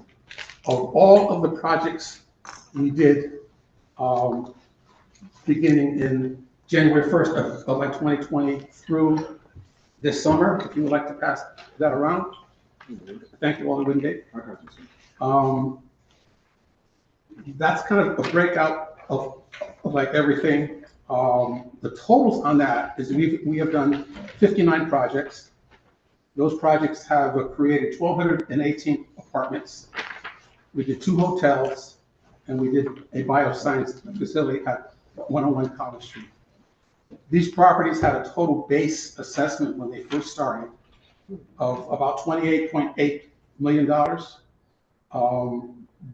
Speaker 19: of all of the projects we did beginning in January 1st of like 2020 through this summer. If you would like to pass that around. Thank you, Alderman Wingate. That's kind of a breakout of like everything. The totals on that is we have done 59 projects. Those projects have created 1,218 apartments. We did 2 hotels, and we did a bioscience facility at 101 College Street. These properties had a total base assessment when they first started of about $28.8 million.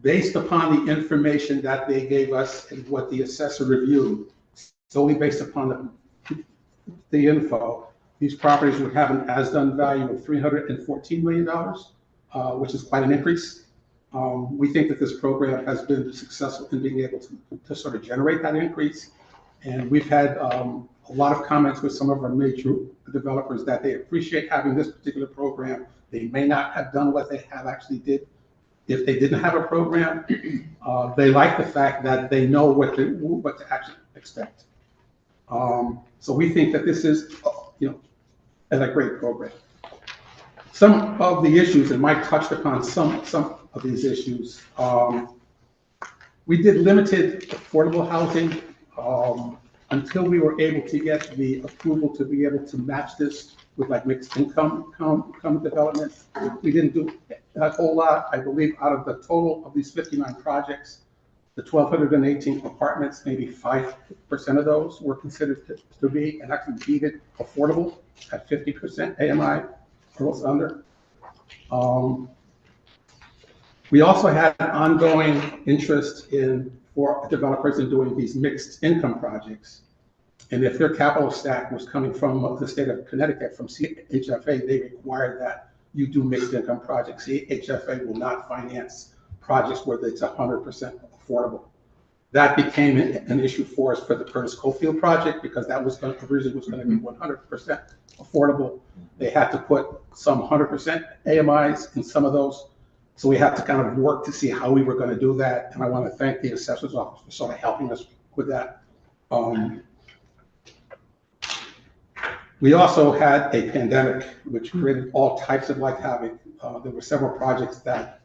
Speaker 19: Based upon the information that they gave us and what the assessor reviewed, solely based upon the info, these properties would have an as-done value of $314 million, which is quite an increase. We think that this program has been successful in being able to sort of generate that increase. And we've had a lot of comments with some of our major developers that they appreciate having this particular program. They may not have done what they have actually did if they didn't have a program. They like the fact that they know what to actually expect. So we think that this is, a great program. Some of the issues, and Mike touched upon some of these issues. We did limited affordable housing until we were able to get the approval to be able to match this with like mixed income development. We didn't do a whole lot. I believe out of the total of these 59 projects, the 1,218 apartments, maybe 5% of those were considered to be and actually deemed affordable at 50% AMI or was under. We also had ongoing interest for developers in doing these mixed income projects. And if their capital stack was coming from the state of Connecticut, from CHFA, they required that you do mixed income projects. CHFA will not finance projects where it's 100% affordable. That became an issue for us for the Curtis Cofield project because that was originally was going to be 100% affordable. They had to put some 100% AMIs in some of those. So we had to kind of work to see how we were going to do that. And I want to thank the assessor's office for sort of helping us with that. We also had a pandemic, which created all types of like havoc. There were several projects that,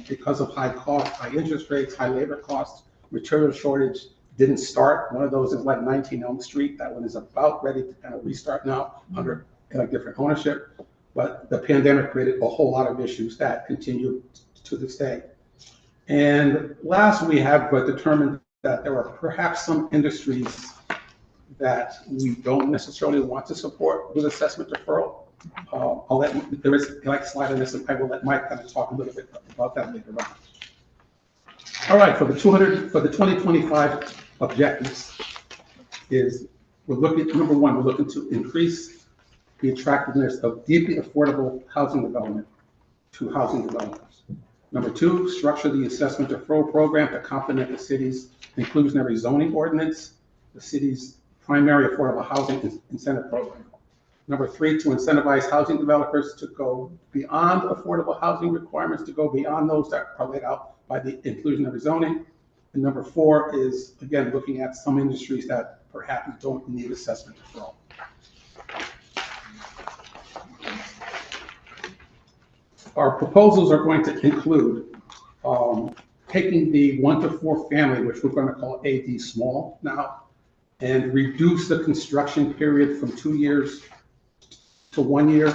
Speaker 19: because of high costs, high interest rates, high labor costs, material shortage, didn't start. One of those is like 19 Elm Street. That one is about ready to kind of restart now under like different ownership. But the pandemic created a whole lot of issues that continue to this day. And last, we have determined that there are perhaps some industries that we don't necessarily want to support with assessment deferral. There is like a slide on this, and I will let Mike kind of talk a little bit about that later on. All right, for the 2025 objectives is we're looking, number one, we're looking to increase the attractiveness of deeply affordable housing development to housing developers. Number two, structure the assessment deferral program to complement the city's inclusionary zoning ordinance, the city's primary affordable housing incentive program. Number three, to incentivize housing developers to go beyond affordable housing requirements, to go beyond those that are laid out by the inclusionary zoning. And number four is, again, looking at some industries that perhaps don't need assessment deferral. Our proposals are going to include taking the 1 to 4 family, which we're going to call AD small now, and reduce the construction period from 2 years to 1 year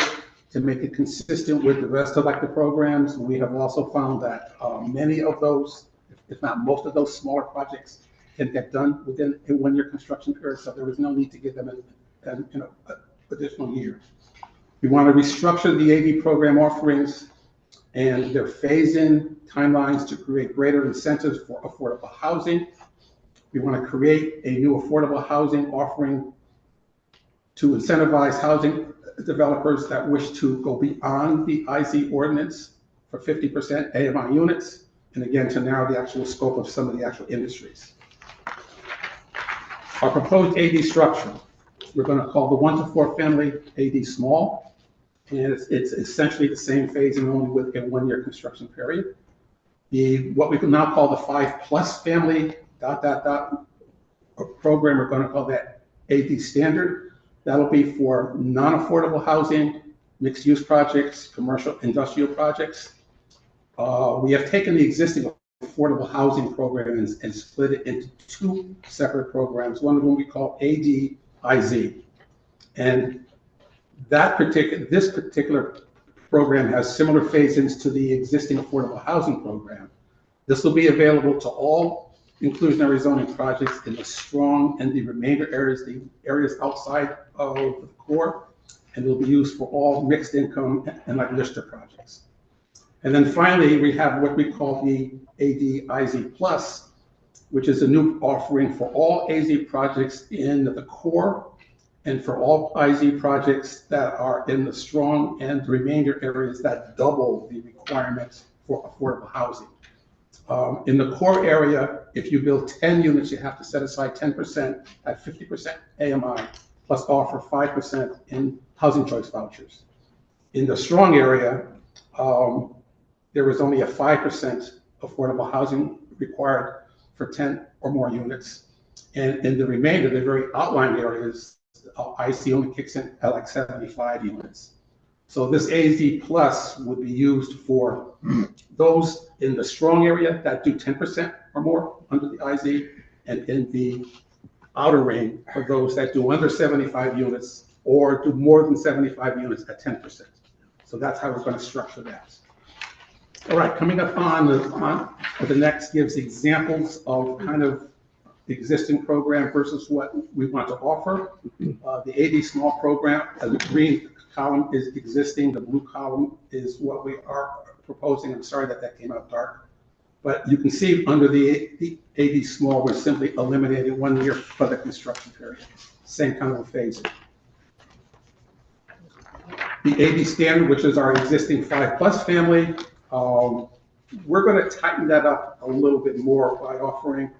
Speaker 19: to make it consistent with the rest of like the programs. We have also found that many of those, if not most of those smaller projects, can get done within a 1 year construction period, so there is no need to give them an additional year. We want to restructure the AD program offerings and their phase-in timelines to create greater incentives for affordable housing. We want to create a new affordable housing offering to incentivize housing developers that wish to go beyond the IZ ordinance for 50% AMI units, and again, to narrow the actual scope of some of the actual industries. Our proposed AD structure, we're going to call the 1 to 4 family AD small, and it's essentially the same phasing only with a 1 year construction period. What we can now call the 5+ family ... program, we're going to call that AD standard. That'll be for non-affordable housing, mixed-use projects, commercial, industrial projects. We have taken the existing affordable housing program and split it into 2 separate programs. One of them we call AD-IZ. And this particular program has similar phase-ins to the existing affordable housing program. This will be available to all inclusionary zoning projects in the strong and the remainder areas, the areas outside of the core, and will be used for all mixed income and like Lister projects. And then finally, we have what we call the AD-IZ Plus, which is a new offering for all AZ projects in the core and for all IZ projects that are in the strong and the remainder areas that double the requirements for affordable housing. In the core area, if you build 10 units, you have to set aside 10% at 50% AMI, plus offer 5% in housing choice vouchers. In the strong area, there is only a 5% affordable housing required for 10 or more units. And in the remainder, the very outlying areas, IC only kicks in at like 75 units. So this AZ Plus would be used for those in the strong area that do 10% or more under the IZ, and in the outer ring for those that do under 75 units or do more than 75 units at 10%. So that's how we're going to structure that. All right, coming up on the next gives examples of kind of the existing program versus what we want to offer. The AD small program, the green column is existing, the blue column is what we are proposing. I'm sorry that came out dark. But you can see under the AD small, we're simply eliminating 1 year for the construction period. Same kind of a phase. The AD standard, which is our existing 5+ family, we're going to tighten that up a little bit more by offering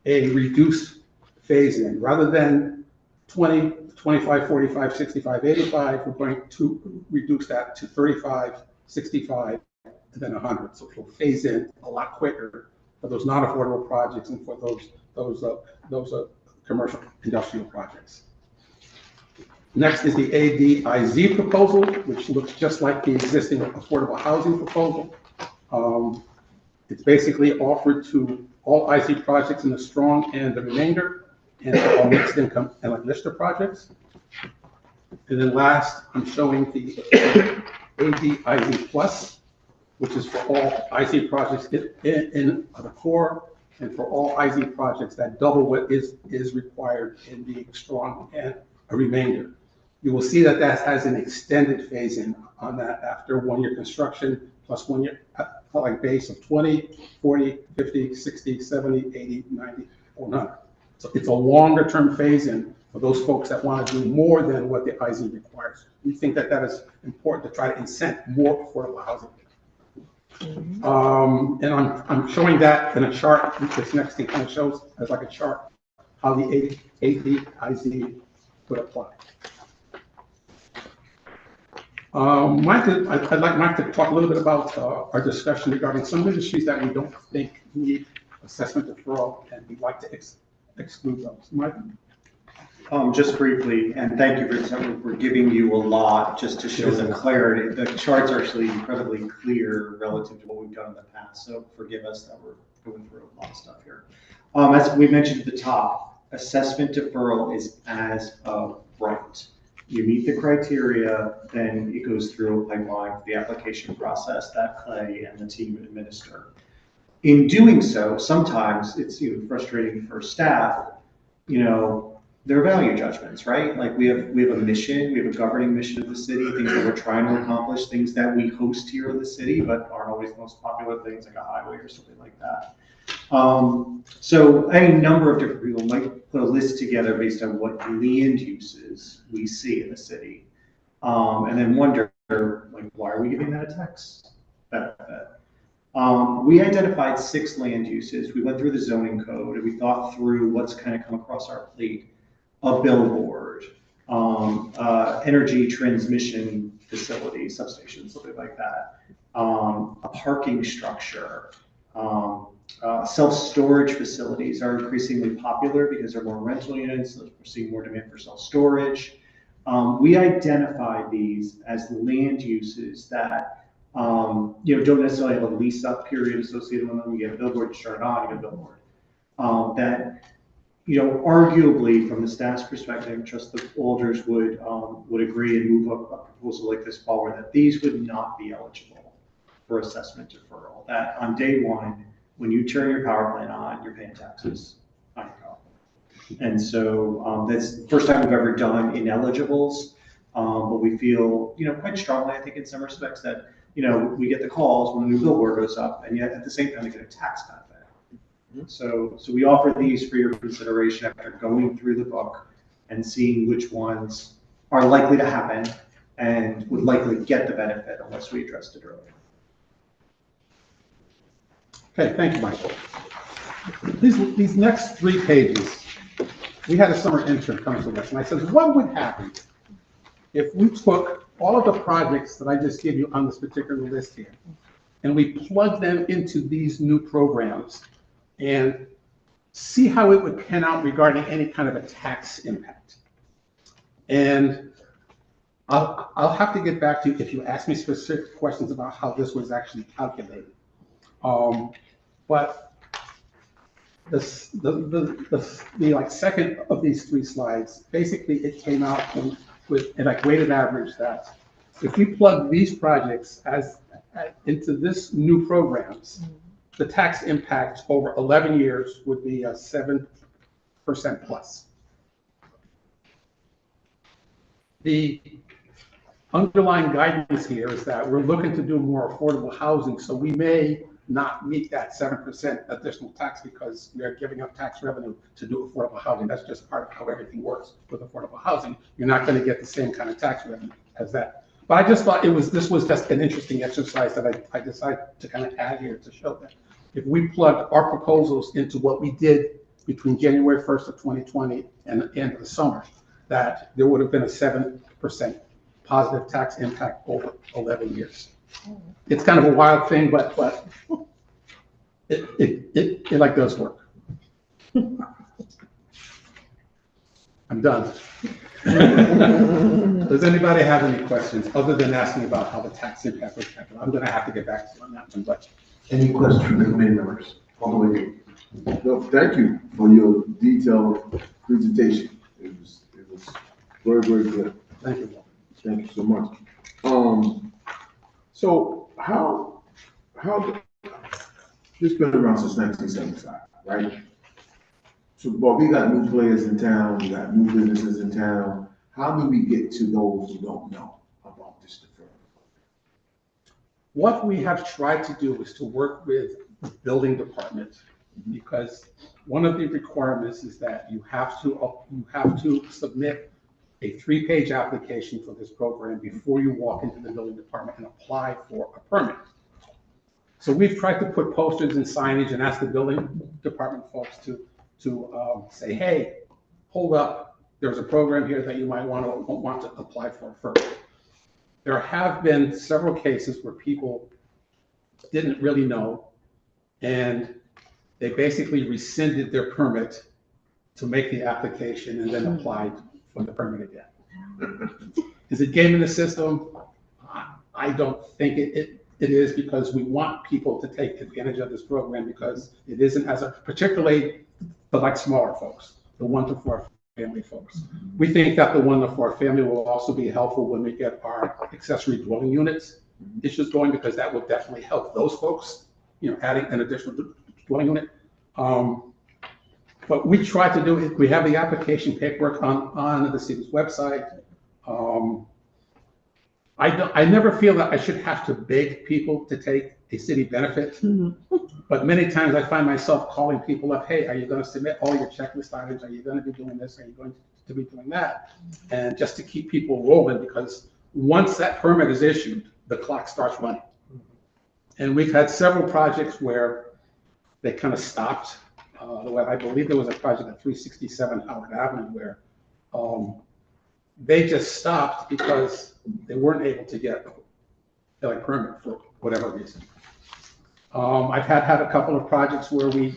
Speaker 19: a reduced phase-in. Rather than 20, 25, 45, 65, 85, we're going to reduce that to 35, 65, and then 100. So it'll phase in a lot quicker for those non-affordable projects and for those commercial industrial projects. Next is the AD-IZ proposal, which looks just like the existing affordable housing proposal. It's basically offered to all IZ projects in the strong and the remainder, and all mixed income and like Lister projects. And then last, I'm showing the AD-IZ Plus, which is for all IZ projects in the core and for all IZ projects that double what is required in the strong and a remainder. You will see that that has an extended phase-in on that after 1 year construction plus 1 year like base of 20, 40, 50, 60, 70, 80, 90, 100. So it's a longer term phase-in for those folks that want to do more than what the IZ requires. We think that that is important to try to incent more affordable housing. And I'm showing that in a chart. This next thing kind of shows as like a chart how the AD-IZ would apply. Mike, I'd like Mike to talk a little bit about our discussion regarding some industries that we don't think need assessment deferral, and we'd like to exclude those. Mike?
Speaker 18: Just briefly, and thank you for giving you a lot just to show the clarity. The charts are actually incredibly clear relative to what we've done in the past, so forgive us that we're going through a lot of stuff here. As we mentioned at the top, assessment deferral is as of right. You meet the criteria, then it goes through a pipeline for the application process that Clay and the team administer. In doing so, sometimes it's frustrating for staff, their value judgments, right? Like we have a mission, we have a governing mission of the city, things that we're trying to accomplish, things that we host here in the city, but aren't always the most popular things, like a highway or something like that. So any number of different people might put a list together based on what land uses we see in the city, and then wonder, like, why are we giving that a tax benefit? We identified 6 land uses. We went through the zoning code and we thought through what's kind of come across our plate: a billboard, energy transmission facility, substation, something like that, a parking structure. Self-storage facilities are increasingly popular because there are more rental units. So we're seeing more demand for self-storage. We identify these as land uses that don't necessarily have a lease-up period associated with them. You get a billboard, you turn it on, you get a billboard. That arguably from the staff's perspective, I trust the alders would agree and move up a proposal like this forward, that these would not be eligible for assessment deferral. That on day one, when you turn your power plant on, you're paying taxes on your power. And so that's the first time we've ever done ineligibles, but we feel, quite strongly, I think in some respects that, we get the calls when a new billboard goes up, and yet at the same time, they get a tax benefit. So we offer these for your consideration after going through the book and seeing which ones are likely to happen and would likely get the benefit unless we addressed it earlier.
Speaker 19: Okay, thank you, Michael. These next 3 pages, we had a summer intern come to us, and I said, what would happen if we took all of the projects that I just gave you on this particular list here, and we plugged them into these new programs and see how it would pan out regarding any kind of a tax impact? And I'll have to get back to you if you ask me specific questions about how this was actually calculated. But the second of these 3 slides, basically it came out with a weighted average that if we plug these projects into this new programs, the tax impact over 11 years would be a 7% plus. The underlying guidance here is that we're looking to do more affordable housing, so we may not meet that 7% additional tax because we are giving up tax revenue to do affordable housing. That's just part of how everything works with affordable housing. You're not going to get the same kind of tax revenue as that. But I just thought this was just an interesting exercise that I decided to kind of add here to show that if we plugged our proposals into what we did between January 1st of 2020 and the end of the summer, that there would have been a 7% positive tax impact over 11 years. It's kind of a wild thing, but it like does work. I'm done. Does anybody have any questions other than asking about how the tax impact was calculated? I'm going to have to get back to you on that one, but.
Speaker 3: Any questions from the committee members? All the way through.
Speaker 11: No, thank you for your detailed presentation. It was very, very good.
Speaker 19: Thank you.
Speaker 11: Thank you so much. So how this been around since 1975, right? So, but we got new players in town, we got new businesses in town. How do we get to those who don't know about this deferral?
Speaker 19: What we have tried to do is to work with the building department, because one of the requirements is that you have to submit a 3-page application for this program before you walk into the building department and apply for a permit. So we've tried to put posters and signage and ask the building department folks to say, hey, hold up, there's a program here that you might want to apply for first. There have been several cases where people didn't really know, and they basically rescinded their permit to make the application and then applied for the permit again. Is it game in the system? I don't think it is, because we want people to take advantage of this program, because it isn't particularly for like smaller folks. the 1 to 4 family folks. We think that the 1 to 4 family will also be helpful when we get our accessory dwelling units issues going, because that will definitely help those folks, adding an additional dwelling unit. But we try to do it, we have the application paperwork on the city's website. I never feel that I should have to beg people to take a city benefit, but many times I find myself calling people up, hey, are you going to submit all your checklist items? Are you going to be doing this? Are you going to be doing that? And just to keep people rolling, because once that permit is issued, the clock starts running. And we've had several projects where they kind of stopped. I believe there was a project at 367 Howard Avenue where they just stopped because they weren't able to get a permit for whatever reason. I've had a couple of projects where we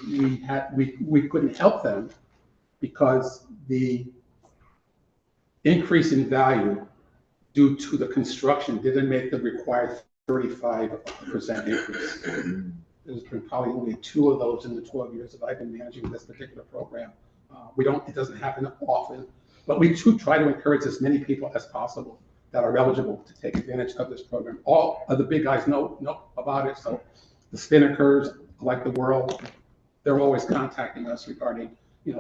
Speaker 19: couldn't help them because the increase in value due to the construction didn't make the required 35% increase. There's been probably only 2 of those in the 12 years that I've been managing this particular program. It doesn't happen often, but we do try to encourage as many people as possible that are eligible to take advantage of this program. All of the big guys know about it, so the Spinnakers, like the world, they're always contacting us regarding,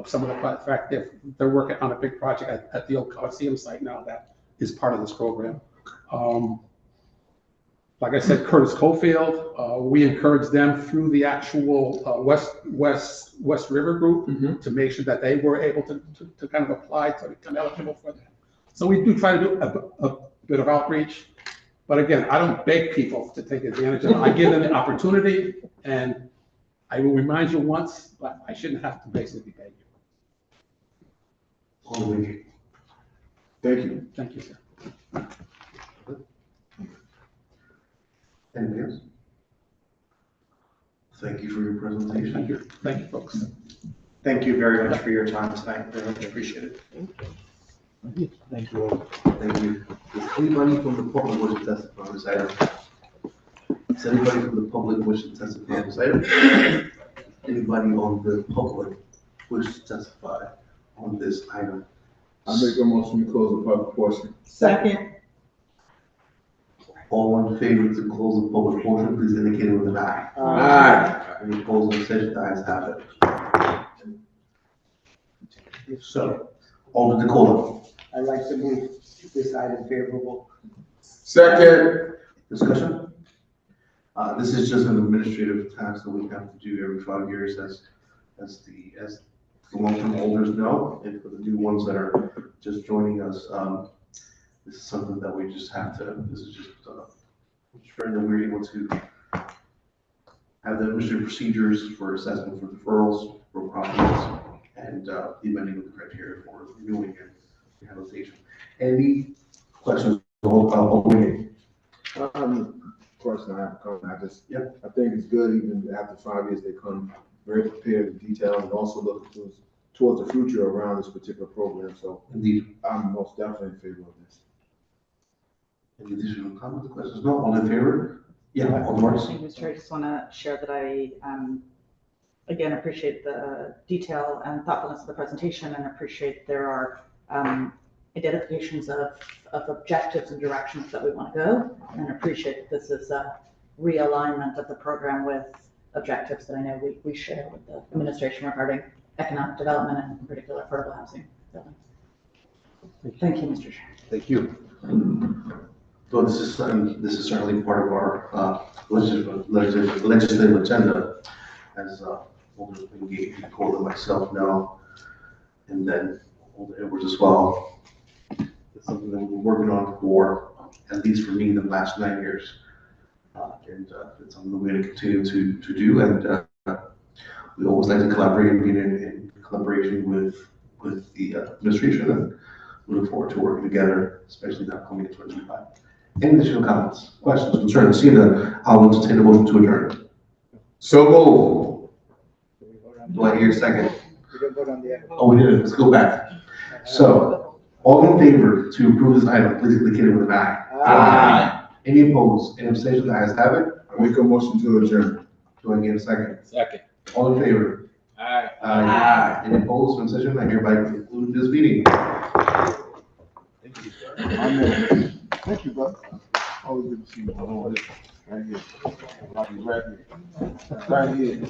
Speaker 19: some of the fact that they're working on a big project at the old Coliseum site now that is part of this program. Like I said, Curtis Cofield, we encourage them through the actual West River group to make sure that they were able to kind of apply to become eligible for that. So we do try to do a bit of outreach, but again, I don't beg people to take advantage of it. I give them the opportunity, and I will remind you once, but I shouldn't have to basically beg you.
Speaker 4: Thank you.
Speaker 19: Thank you, sir.
Speaker 8: Anything else? Thank you for your presentation.
Speaker 19: Thank you, folks.
Speaker 18: Thank you very much for your time tonight. Very much appreciated.
Speaker 20: Thank you all.
Speaker 8: Thank you. Does anybody from the public wish to testify on this item? Does anybody from the public wish to testify on this item? Anybody on the public wish to testify on this item?
Speaker 11: I make a motion to close the public portion.
Speaker 6: Second.
Speaker 8: All in favor to close the public portion, please indicate it with an eye.
Speaker 11: Aye.
Speaker 8: Any opposed or abstentions, the ayes have it. So, Alderman Dakota.
Speaker 3: I'd like to move this item favorable.
Speaker 11: Second.
Speaker 8: Discussion? This is just an administrative task that we have to do every 5 years as the long-term holders know, and for the new ones that are just joining us, this is something that we just have to, this is just ensuring that we're able to have the administrative procedures for assessment for deferrals, for properties, and the amending of the criteria for renewing and rehabilitation. Any questions?
Speaker 11: Question I have a comment. I think it's good even after 5 years, they come very prepared and detailed and also look towards the future around this particular program. So
Speaker 8: indeed,
Speaker 11: I'm most definitely in favor of this.
Speaker 8: Any additional comments, questions? No, all in favor? Yeah, of course.
Speaker 1: Thank you, Mr. Chair. I just want to share that I, again, appreciate the detail and thoughtfulness of the presentation, and appreciate there are identifications of objectives and directions that we want to go, and appreciate that this is a realignment of the program with objectives that I know we share with the administration regarding economic development and in particular affordable housing building. Thank you, Mr. Chair.
Speaker 8: Thank you. So this is certainly part of our legislative agenda, as Alderman Wingate, Nicole, and myself know, and then Alderman Edwards as well. It's something that we've been working on for, at least for me, the last 9 years. And it's something that we're going to continue to do, and we always like to collaborate and be in collaboration with the administration, and we look forward to working together, especially now coming into 2025. Any additional comments, questions, concerns? Seeing none, I'll entertain a motion to adjourn.
Speaker 11: So move.
Speaker 8: Do I hear a second?
Speaker 3: We didn't vote on the end.
Speaker 8: Oh, we didn't. Let's go back. So, all in favor to approve this item, please indicate it with an eye. Aye. Any opposed? Any abstentions? The ayes have it.
Speaker 11: I make a motion to adjourn.
Speaker 8: Do I get a second?
Speaker 17: Second.
Speaker 8: All in favor?
Speaker 5: Aye.
Speaker 8: Aye. Any opposed, same decision, I hereby conclude this meeting.
Speaker 11: Thank you, sir. Amen. Thank you, brother. Always good to see you. Right here. Right here. Right here.